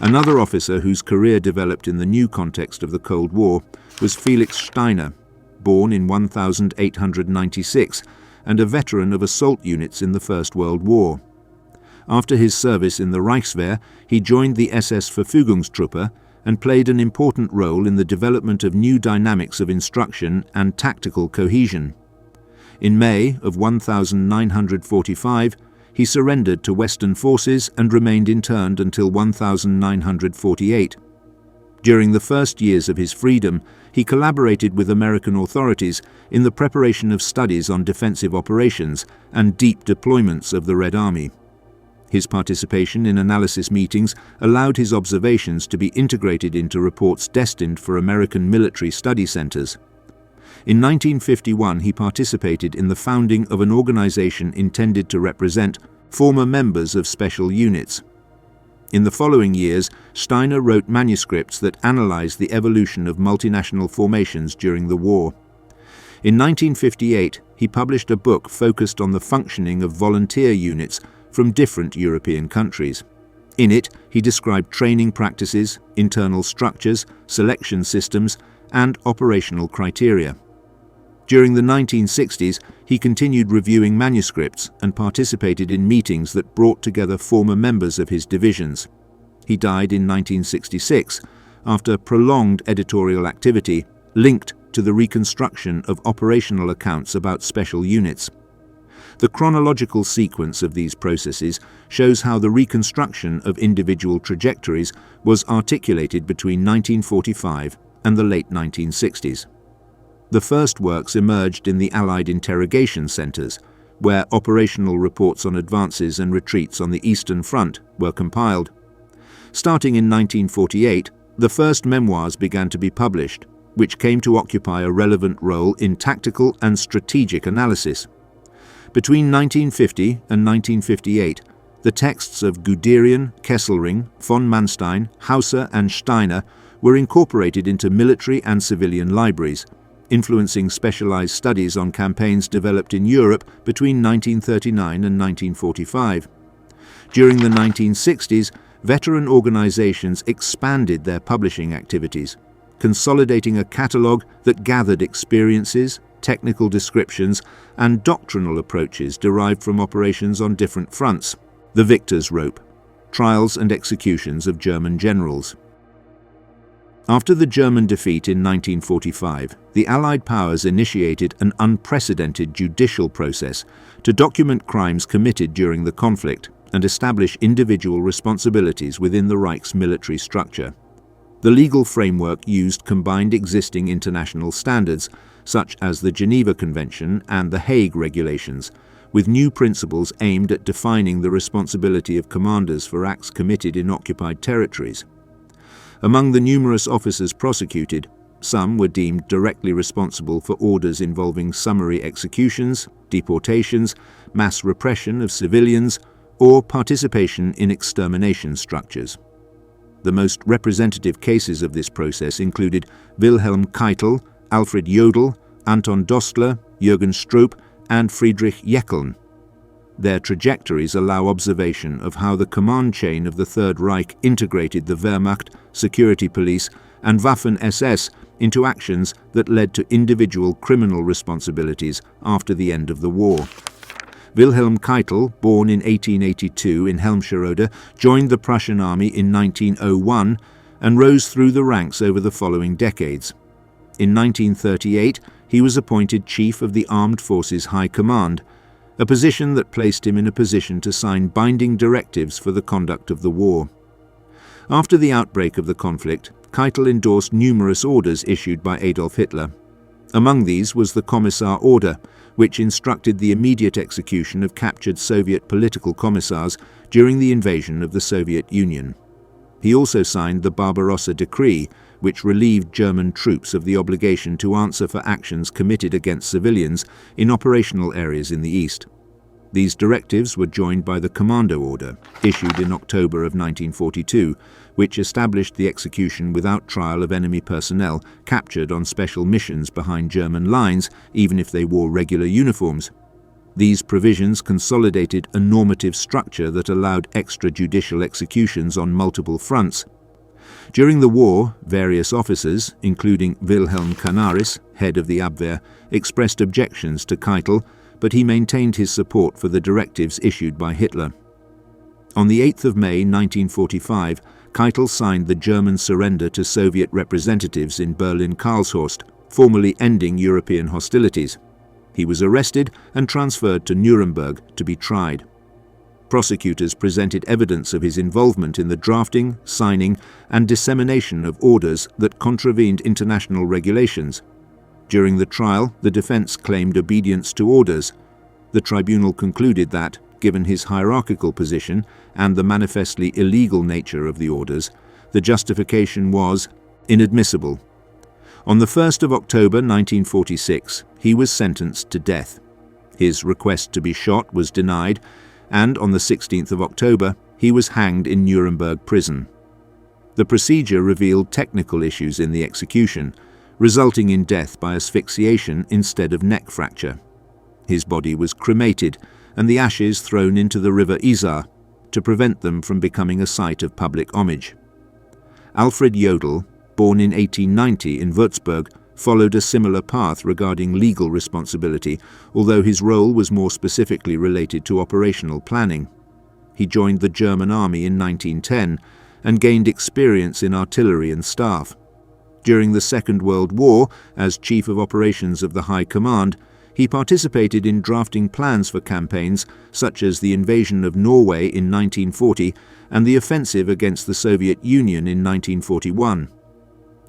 [SPEAKER 1] Another officer whose career developed in the new context of the Cold War was Felix Steiner, born in 1896 and a veteran of assault units in the First World War. After his service in the Reichswehr, he joined the SS Verfügungstruppe and played an important role in the development of new dynamics of instruction and tactical cohesion. In May of 1945, he surrendered to Western forces and remained interned until 1948. During the first years of his freedom, he collaborated with American authorities in the preparation of studies on defensive operations and deep deployments of the Red Army. His participation in analysis meetings allowed his observations to be integrated into reports destined for American military study centers. In 1951, he participated in the founding of an organization intended to represent former members of special units. In the following years, Steiner wrote manuscripts that analyzed the evolution of multinational formations during the war. In 1958, he published a book focused on the functioning of volunteer units from different European countries. In it, he described training practices, internal structures, selection systems, and operational criteria. During the 1960s, he continued reviewing manuscripts and participated in meetings that brought together former members of his divisions. He died in 1966 after prolonged editorial activity linked to the reconstruction of operational accounts about special units. The chronological sequence of these processes shows how the reconstruction of individual trajectories was articulated between 1945 and the late 1960s. The first works emerged in the Allied interrogation centers, where operational reports on advances and retreats on the Eastern Front were compiled. Starting in 1948, the first memoirs began to be published, which came to occupy a relevant role in tactical and strategic analysis. Between 1950 and 1958, the texts of Guderian, Kesselring, von Manstein, Hauser and Steiner were incorporated into military and civilian libraries, influencing specialized studies on campaigns developed in Europe between 1939 and 1945. During the 1960s, veteran organizations expanded their publishing activities, consolidating a catalogue that gathered experiences, technical descriptions, and doctrinal approaches derived from operations on different fronts. The Victor's Rope: Trials and Executions of German Generals. After the German defeat in 1945, the Allied powers initiated an unprecedented judicial process to document crimes committed during the conflict and establish individual responsibilities within the Reich's military structure. The legal framework used combined existing international standards, such as the Geneva Convention and the Hague Regulations, with new principles aimed at defining the responsibility of commanders for acts committed in occupied territories. Among the numerous officers prosecuted, some were deemed directly responsible for orders involving summary executions, deportations, mass repression of civilians, or participation in extermination structures. The most representative cases of this process included Wilhelm Keitel, Alfred Jodl, Anton Dostler, Jürgen Stroop, and Friedrich Jeckeln. Their trajectories allow observation of how the command chain of the Third Reich integrated the Wehrmacht, security police, and Waffen-SS into actions that led to individual criminal responsibilities after the end of the war. Wilhelm Keitel, born in 1882 in Helmscherode, joined the Prussian army in 1901 and rose through the ranks over the following decades. In 1938, he was appointed Chief of the Armed Forces High Command, a position that placed him in a position to sign binding directives for the conduct of the war. After the outbreak of the conflict, Keitel endorsed numerous orders issued by Adolf Hitler. Among these was the Commissar Order, which instructed the immediate execution of captured Soviet political commissars during the invasion of the Soviet Union. He also signed the Barbarossa Decree, which relieved German troops of the obligation to answer for actions committed against civilians in operational areas in the East. These directives were joined by the Commando Order, issued in October of 1942, which established the execution without trial of enemy personnel captured on special missions behind German lines, even if they wore regular uniforms. These provisions consolidated a normative structure that allowed extrajudicial executions on multiple fronts. During the war, various officers, including Wilhelm Canaris, head of the Abwehr, expressed objections to Keitel, but he maintained his support for the directives issued by Hitler. On the 8th of May 1945, Keitel signed the German surrender to Soviet representatives in Berlin-Karlshorst, formally ending European hostilities. He was arrested and transferred to Nuremberg to be tried. Prosecutors presented evidence of his involvement in the drafting, signing, and dissemination of orders that contravened international regulations. During the trial, the defense claimed obedience to orders. The tribunal concluded that, given his hierarchical position and the manifestly illegal nature of the orders, the justification was inadmissible. On the 1st of October 1946, he was sentenced to death. His request to be shot was denied, and on the 16th of October, he was hanged in Nuremberg prison. The procedure revealed technical issues in the execution, resulting in death by asphyxiation instead of neck fracture. His body was cremated and the ashes thrown into the river Isar to prevent them from becoming a site of public homage. Alfred Jodl, born in 1890 in Würzburg, followed a similar path regarding legal responsibility, although his role was more specifically related to operational planning. He joined the German army in 1910 and gained experience in artillery and staff. During the Second World War, as Chief of Operations of the High Command, he participated in drafting plans for campaigns such as the invasion of Norway in 1940 and the offensive against the Soviet Union in 1941.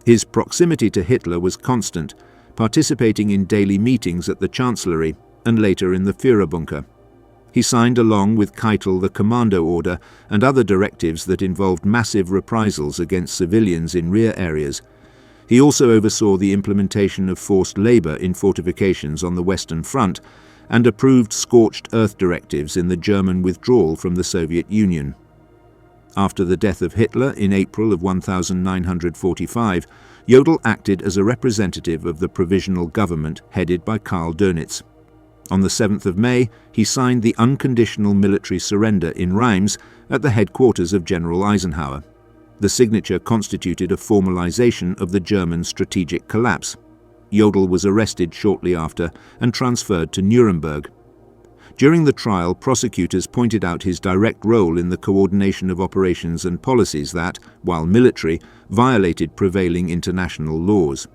[SPEAKER 1] His proximity to Hitler was constant, participating in daily meetings at the Chancellery and later in the Führerbunker. He signed along with Keitel the Commando Order and other directives that involved massive reprisals against civilians in rear areas. He also oversaw the implementation of forced labor in fortifications on the Western Front and approved scorched earth directives in the German withdrawal from the Soviet Union. After the death of Hitler in April of 1945, Jodl acted as a representative of the provisional government headed by Karl Dönitz. On the 7th of May, he signed the unconditional military surrender in Reims at the headquarters of General Eisenhower. The signature constituted a formalization of the German strategic collapse. Jodl was arrested shortly after and transferred to Nuremberg. During the trial, prosecutors pointed out his direct role in the coordination of operations and policies that, while military, violated prevailing international laws.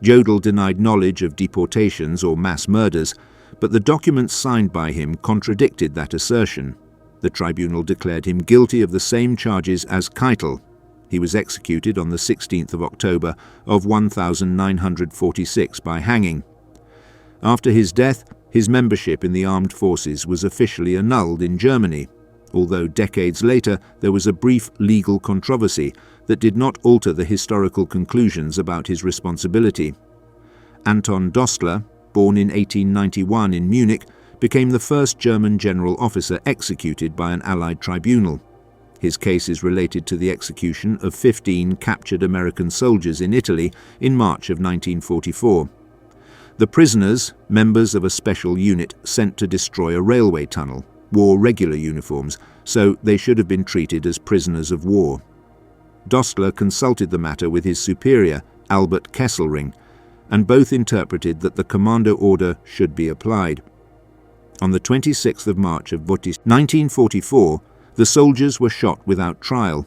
[SPEAKER 1] Jodl denied knowledge of deportations or mass murders, but the documents signed by him contradicted that assertion. The tribunal declared him guilty of the same charges as Keitel. He was executed on the 16th of October of 1946 by hanging. After his death, his membership in the armed forces was officially annulled in Germany, although decades later there was a brief legal controversy that did not alter the historical conclusions about his responsibility. Anton Dostler, born in 1891 in Munich, became the first German general officer executed by an Allied tribunal. His case is related to the execution of 15 captured American soldiers in Italy in March of 1944. The prisoners, members of a special unit sent to destroy a railway tunnel, wore regular uniforms, so they should have been treated as prisoners of war. Dostler consulted the matter with his superior, Albert Kesselring, and both interpreted that the commando order should be applied. On the 26th of March of 1944, the soldiers were shot without trial.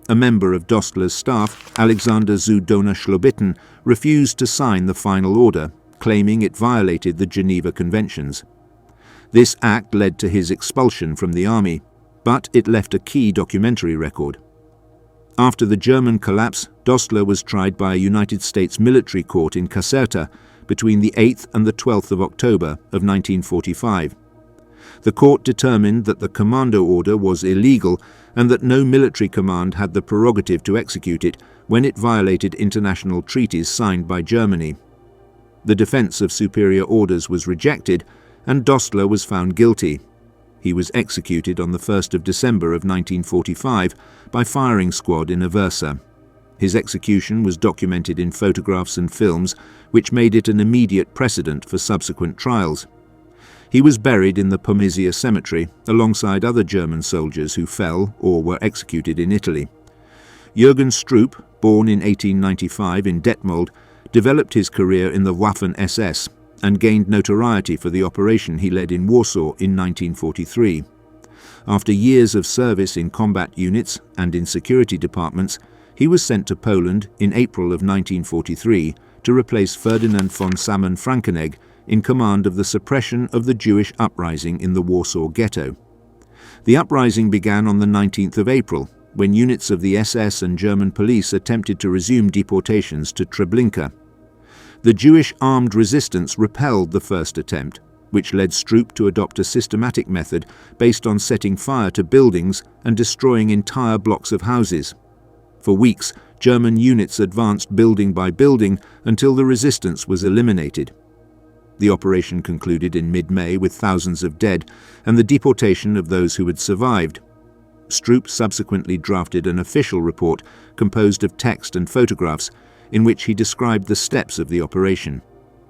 [SPEAKER 1] A member of Dostler's staff, Alexander zu Dohner-Schlobitten, refused to sign the final order, claiming it violated the Geneva Conventions. This act led to his expulsion from the army, but it left a key documentary record. After the German collapse, Dostler was tried by a United States military court in Caserta between the 8th and the 12th of October of 1945. The court determined that the commando order was illegal and that no military command had the prerogative to execute it when it violated international treaties signed by Germany. The defense of superior orders was rejected, and Dostler was found guilty. He was executed on the 1st of December of 1945 by firing squad in Aversa. His execution was documented in photographs and films, which made it an immediate precedent for subsequent trials. He was buried in the Pomezia cemetery alongside other German soldiers who fell or were executed in Italy. Jürgen Stroop, born in 1895 in Detmold, developed his career in the Waffen-SS and gained notoriety for the operation he led in Warsaw in 1943. After years of service in combat units and in security departments, he was sent to Poland in April of 1943 to replace Ferdinand von Salmen-Frankenegg in command of the suppression of the Jewish uprising in the Warsaw Ghetto. The uprising began on the 19th of April, when units of the SS and German police attempted to resume deportations to Treblinka. The Jewish armed resistance repelled the first attempt, which led Stroop to adopt a systematic method based on setting fire to buildings and destroying entire blocks of houses. For weeks, German units advanced building by building until the resistance was eliminated. The operation concluded in mid-May with thousands of dead and the deportation of those who had survived. Stroop subsequently drafted an official report composed of text and photographs in which he described the steps of the operation.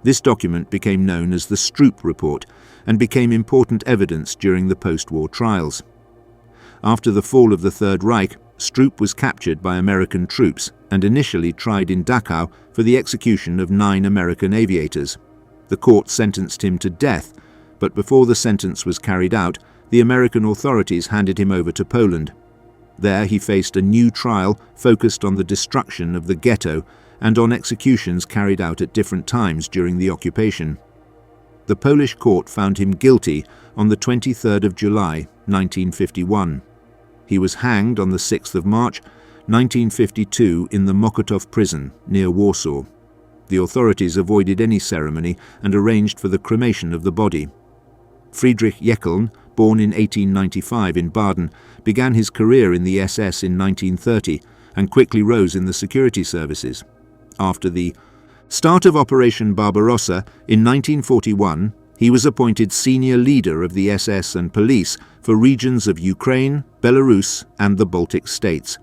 [SPEAKER 1] This document became known as the Stroop Report and became important evidence during the post-war trials. After the fall of the Third Reich, Stroop was captured by American troops and initially tried in Dachau for the execution of 9 American aviators. The court sentenced him to death, but before the sentence was carried out, the American authorities handed him over to Poland. There he faced a new trial focused on the destruction of the ghetto and on executions carried out at different times during the occupation. The Polish court found him guilty on the 23rd of July, 1951. He was hanged on the 6th of March, 1952 in the Mokotów prison near Warsaw. The authorities avoided any ceremony and arranged for the cremation of the body. Friedrich Jeckeln, born in 1895 in Baden, began his career in the SS in 1930 and quickly rose in the security services. After the start of Operation Barbarossa in 1941, he was appointed senior leader of the SS and police for regions of Ukraine, Belarus, and the Baltic states.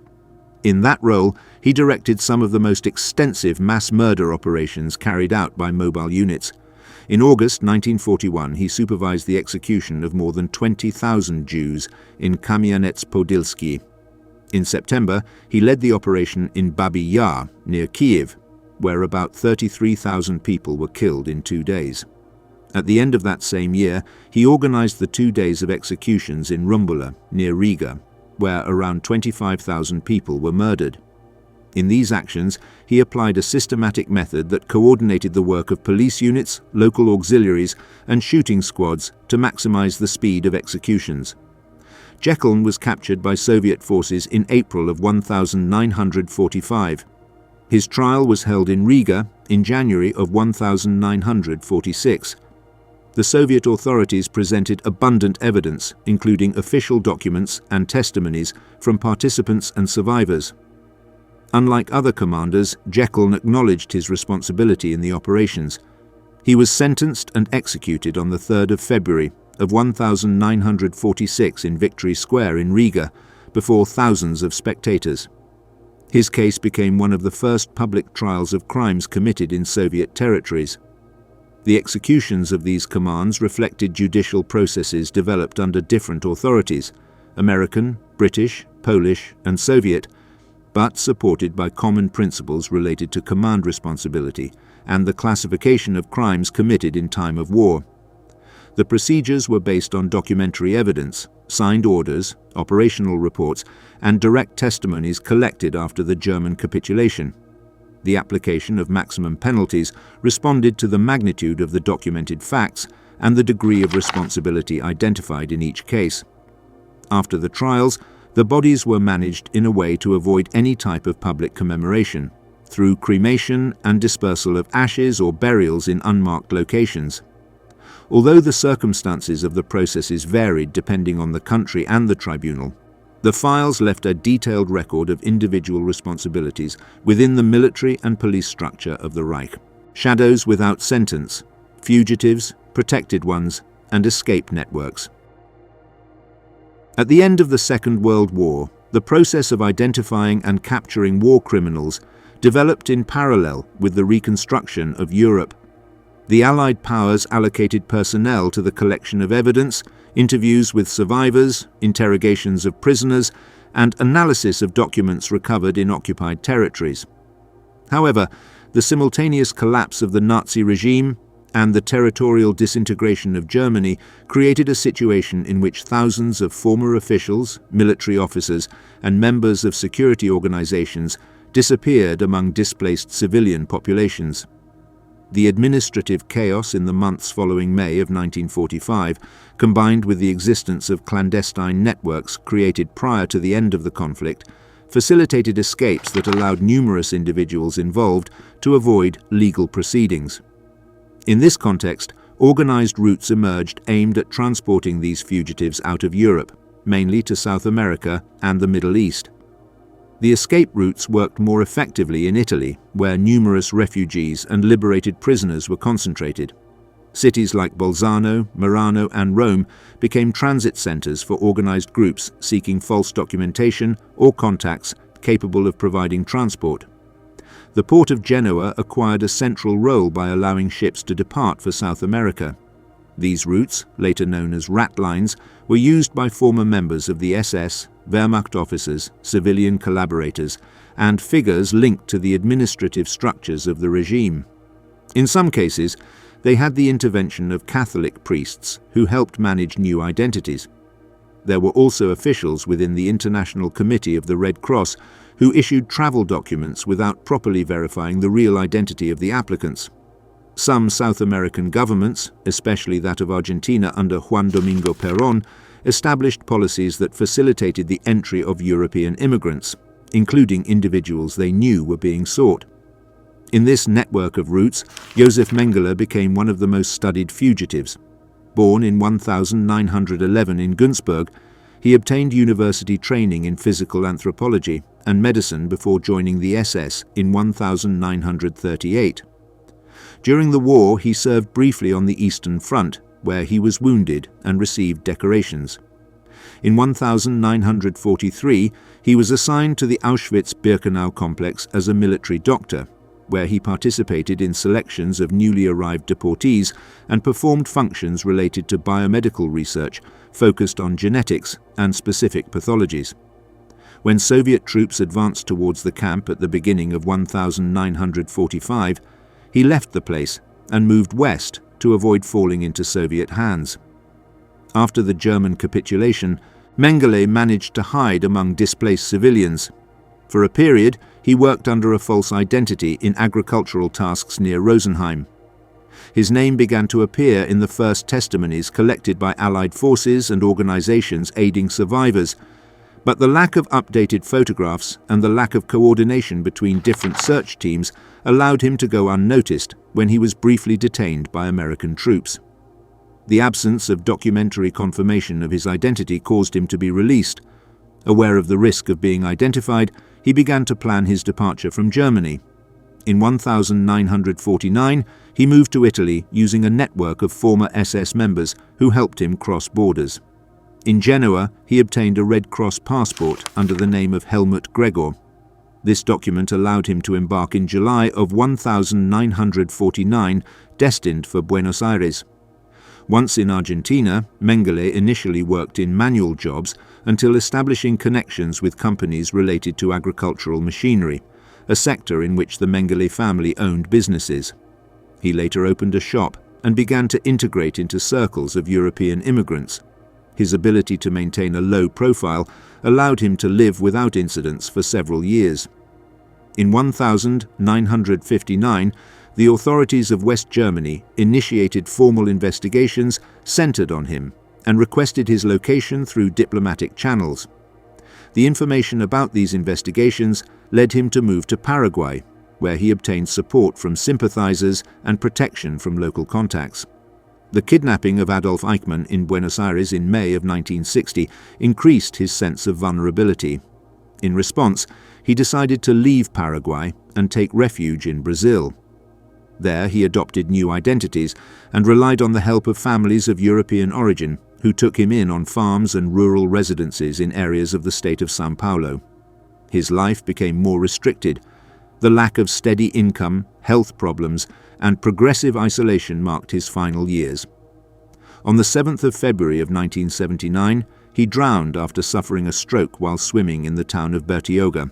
[SPEAKER 1] In that role, he directed some of the most extensive mass murder operations carried out by mobile units. In August 1941, he supervised the execution of more than 20,000 Jews in Kamianets-Podilsky. In September, he led the operation in Babi Yar, near Kiev, where about 33,000 people were killed in 2 days. At the end of that same year, he organized the 2 days of executions in Rumbula, near Riga, where around 25,000 people were murdered. In these actions, he applied a systematic method that coordinated the work of police units, local auxiliaries, and shooting squads to maximize the speed of executions. Jeckeln was captured by Soviet forces in April of 1945. His trial was held in Riga in January of 1946. The Soviet authorities presented abundant evidence, including official documents and testimonies from participants and survivors. Unlike other commanders, Jeckeln acknowledged his responsibility in the operations. He was sentenced and executed on the 3rd of February of 1946 in Victory Square in Riga, before thousands of spectators. His case became one of the first public trials of crimes committed in Soviet territories. The executions of these commands reflected judicial processes developed under different authorities, American, British, Polish, and Soviet, but supported by common principles related to command responsibility and the classification of crimes committed in time of war. The procedures were based on documentary evidence, signed orders, operational reports, and direct testimonies collected after the German capitulation. The application of maximum penalties responded to the magnitude of the documented facts and the degree of responsibility identified in each case. After the trials, the bodies were managed in a way to avoid any type of public commemoration, through cremation and dispersal of ashes or burials in unmarked locations. Although the circumstances of the processes varied depending on the country and the tribunal, the files left a detailed record of individual responsibilities within the military and police structure of the Reich. Shadows without sentence, fugitives, protected ones, and escape networks. At the end of the Second World War, the process of identifying and capturing war criminals developed in parallel with the reconstruction of Europe. The Allied powers allocated personnel to the collection of evidence, interviews with survivors, interrogations of prisoners, and analysis of documents recovered in occupied territories. However, the simultaneous collapse of the Nazi regime and the territorial disintegration of Germany created a situation in which thousands of former officials, military officers, and members of security organizations disappeared among displaced civilian populations. The administrative chaos in the months following May of 1945, combined with the existence of clandestine networks created prior to the end of the conflict, facilitated escapes that allowed numerous individuals involved to avoid legal proceedings. In this context, organized routes emerged aimed at transporting these fugitives out of Europe, mainly to South America and the Middle East. The escape routes worked more effectively in Italy, where numerous refugees and liberated prisoners were concentrated. Cities like Bolzano, Murano, and Rome became transit centers for organized groups seeking false documentation or contacts capable of providing transport. The port of Genoa acquired a central role by allowing ships to depart for South America. These routes, later known as rat lines, were used by former members of the SS, Wehrmacht officers, civilian collaborators, and figures linked to the administrative structures of the regime. In some cases, they had the intervention of Catholic priests who helped manage new identities. There were also officials within the International Committee of the Red Cross who issued travel documents without properly verifying the real identity of the applicants. Some South American governments, especially that of Argentina under Juan Domingo Perón, established policies that facilitated the entry of European immigrants, including individuals they knew were being sought. In this network of routes, Josef Mengele became one of the most studied fugitives. Born in 1911 in Günzburg, he obtained university training in physical anthropology and medicine before joining the SS in 1938. During the war, he served briefly on the Eastern Front, where he was wounded and received decorations. In 1943, he was assigned to the Auschwitz-Birkenau complex as a military doctor, where he participated in selections of newly arrived deportees and performed functions related to biomedical research focused on genetics and specific pathologies. When Soviet troops advanced towards the camp at the beginning of 1945, he left the place and moved west to avoid falling into Soviet hands. After the German capitulation, Mengele managed to hide among displaced civilians. For a period, he worked under a false identity in agricultural tasks near Rosenheim. His name began to appear in the first testimonies collected by Allied forces and organizations aiding survivors, but the lack of updated photographs and the lack of coordination between different search teams allowed him to go unnoticed when he was briefly detained by American troops. The absence of documentary confirmation of his identity caused him to be released. Aware of the risk of being identified, he began to plan his departure from Germany. In 1949, he moved to Italy using a network of former SS members who helped him cross borders. In Genoa, he obtained a Red Cross passport under the name of Helmut Gregor. This document allowed him to embark in July of 1949, destined for Buenos Aires. Once in Argentina, Mengele initially worked in manual jobs until establishing connections with companies related to agricultural machinery, a sector in which the Mengele family owned businesses. He later opened a shop and began to integrate into circles of European immigrants. His ability to maintain a low profile allowed him to live without incidents for several years. In 1959, the authorities of West Germany initiated formal investigations centered on him and requested his location through diplomatic channels. The information about these investigations led him to move to Paraguay, where he obtained support from sympathizers and protection from local contacts. The kidnapping of Adolf Eichmann in Buenos Aires in May of 1960 increased his sense of vulnerability. In response, he decided to leave Paraguay and take refuge in Brazil. There he adopted new identities and relied on the help of families of European origin who took him in on farms and rural residences in areas of the state of São Paulo. His life became more restricted. The lack of steady income, health problems, and progressive isolation marked his final years. On the 7th of February of 1979, he drowned after suffering a stroke while swimming in the town of Bertioga.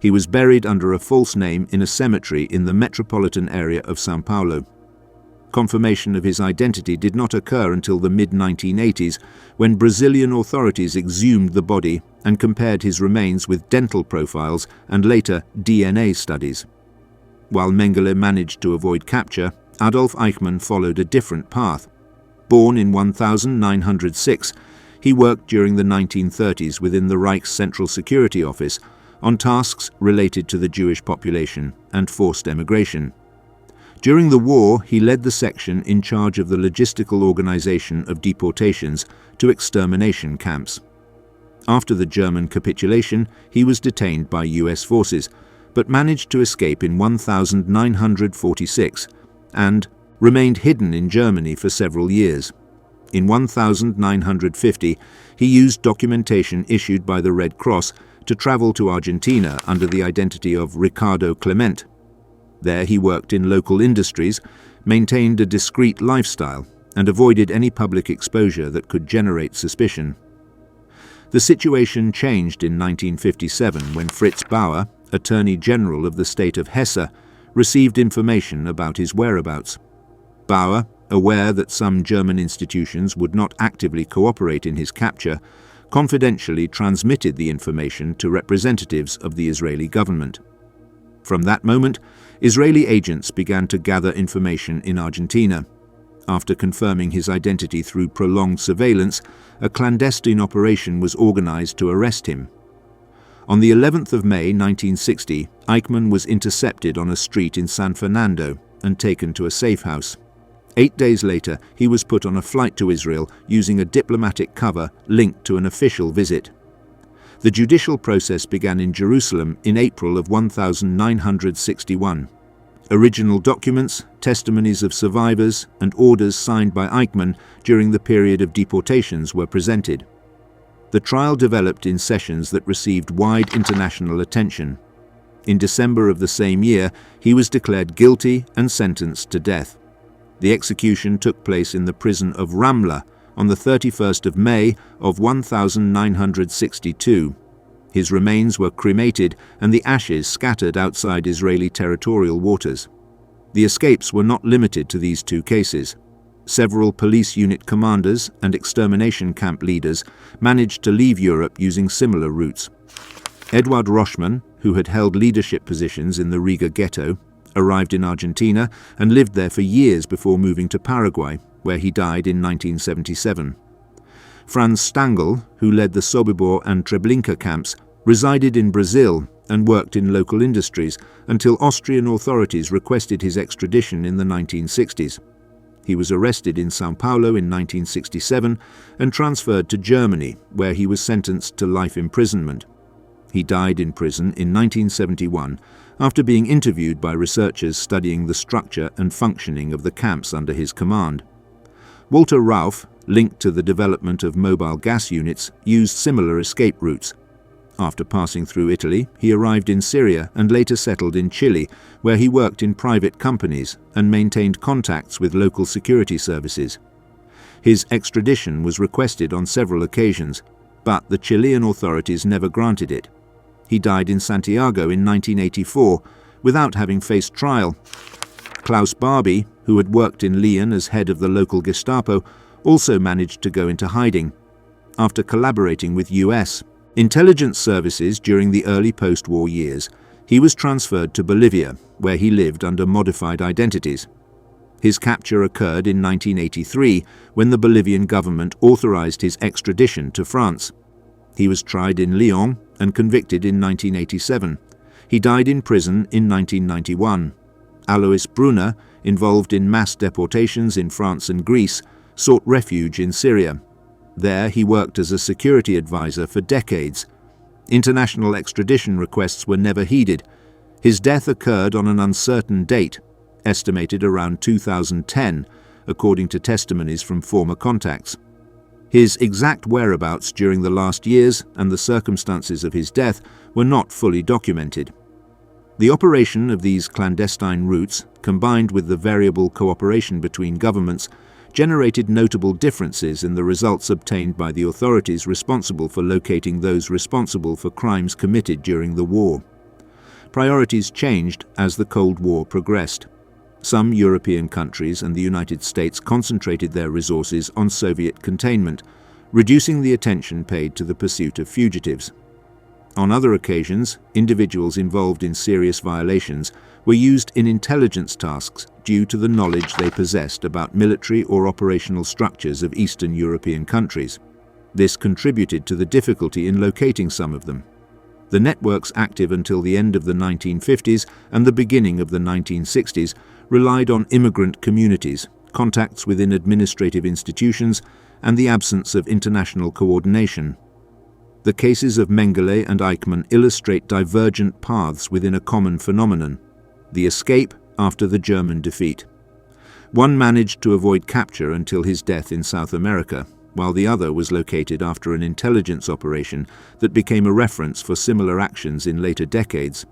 [SPEAKER 1] He was buried under a false name in a cemetery in the metropolitan area of São Paulo. Confirmation of his identity did not occur until the mid-1980s, when Brazilian authorities exhumed the body and compared his remains with dental profiles and later DNA studies. While Mengele managed to avoid capture, Adolf Eichmann followed a different path. Born in 1906, he worked during the 1930s within the Reich's Central Security Office on tasks related to the Jewish population and forced emigration. During the war, he led the section in charge of the logistical organization of deportations to extermination camps. After the German capitulation, he was detained by US forces, but managed to escape in 1946 and remained hidden in Germany for several years. In 1950, he used documentation issued by the Red Cross to travel to Argentina under the identity of Ricardo Clement. There he worked in local industries, maintained a discreet lifestyle, and avoided any public exposure that could generate suspicion. The situation changed in 1957 when Fritz Bauer, Attorney General of the state of Hesse, received information about his whereabouts. Bauer, aware that some German institutions would not actively cooperate in his capture, confidentially transmitted the information to representatives of the Israeli government. From that moment, Israeli agents began to gather information in Argentina. After confirming his identity through prolonged surveillance, a clandestine operation was organized to arrest him. On the 11th of May 1960, Eichmann was intercepted on a street in San Fernando and taken to a safe house. 8 days later, he was put on a flight to Israel using a diplomatic cover linked to an official visit. The judicial process began in Jerusalem in April of 1961. Original documents, testimonies of survivors, and orders signed by Eichmann during the period of deportations were presented. The trial developed in sessions that received wide international attention. In December of the same year, he was declared guilty and sentenced to death. The execution took place in the prison of Ramla on the 31st of May of 1962. His remains were cremated and the ashes scattered outside Israeli territorial waters. The escapes were not limited to these two cases. Several police unit commanders and extermination camp leaders managed to leave Europe using similar routes. Eduard Roschmann, who had held leadership positions in the Riga ghetto, arrived in Argentina and lived there for years before moving to Paraguay, where he died in 1977. Franz Stangl, who led the Sobibor and Treblinka camps, resided in Brazil and worked in local industries until Austrian authorities requested his extradition in the 1960s. He was arrested in São Paulo in 1967 and transferred to Germany, where he was sentenced to life imprisonment. He died in prison in 1971 after being interviewed by researchers studying the structure and functioning of the camps under his command. Walter Rauff, linked to the development of mobile gas units, used similar escape routes. After passing through Italy, he arrived in Syria and later settled in Chile, where he worked in private companies and maintained contacts with local security services. His extradition was requested on several occasions, but the Chilean authorities never granted it. He died in Santiago in 1984 without having faced trial. Klaus Barbie, who had worked in Lyon as head of the local Gestapo, also managed to go into hiding. After collaborating with US intelligence services during the early post-war years, he was transferred to Bolivia, where he lived under modified identities. His capture occurred in 1983 when the Bolivian government authorized his extradition to France. He was tried in Lyon and convicted in 1987. He died in prison in 1991. Alois Brunner, involved in mass deportations in France and Greece, sought refuge in Syria. There he worked as a security advisor for decades. International extradition requests were never heeded. His death occurred on an uncertain date, estimated around 2010, according to testimonies from former contacts. His exact whereabouts during the last years and the circumstances of his death were not fully documented. The operation of these clandestine routes, combined with the variable cooperation between governments, generated notable differences in the results obtained by the authorities responsible for locating those responsible for crimes committed during the war. Priorities changed as the Cold War progressed. Some European countries and the United States concentrated their resources on Soviet containment, reducing the attention paid to the pursuit of fugitives. On other occasions, individuals involved in serious violations were used in intelligence tasks due to the knowledge they possessed about military or operational structures of Eastern European countries. This contributed to the difficulty in locating some of them. The networks active until the end of the 1950s and the beginning of the 1960s relied on immigrant communities, contacts within administrative institutions, and the absence of international coordination. The cases of Mengele and Eichmann illustrate divergent paths within a common phenomenon: the escape after the German defeat. One managed to avoid capture until his death in South America, while the other was located after an intelligence operation that became a reference for similar actions in later decades,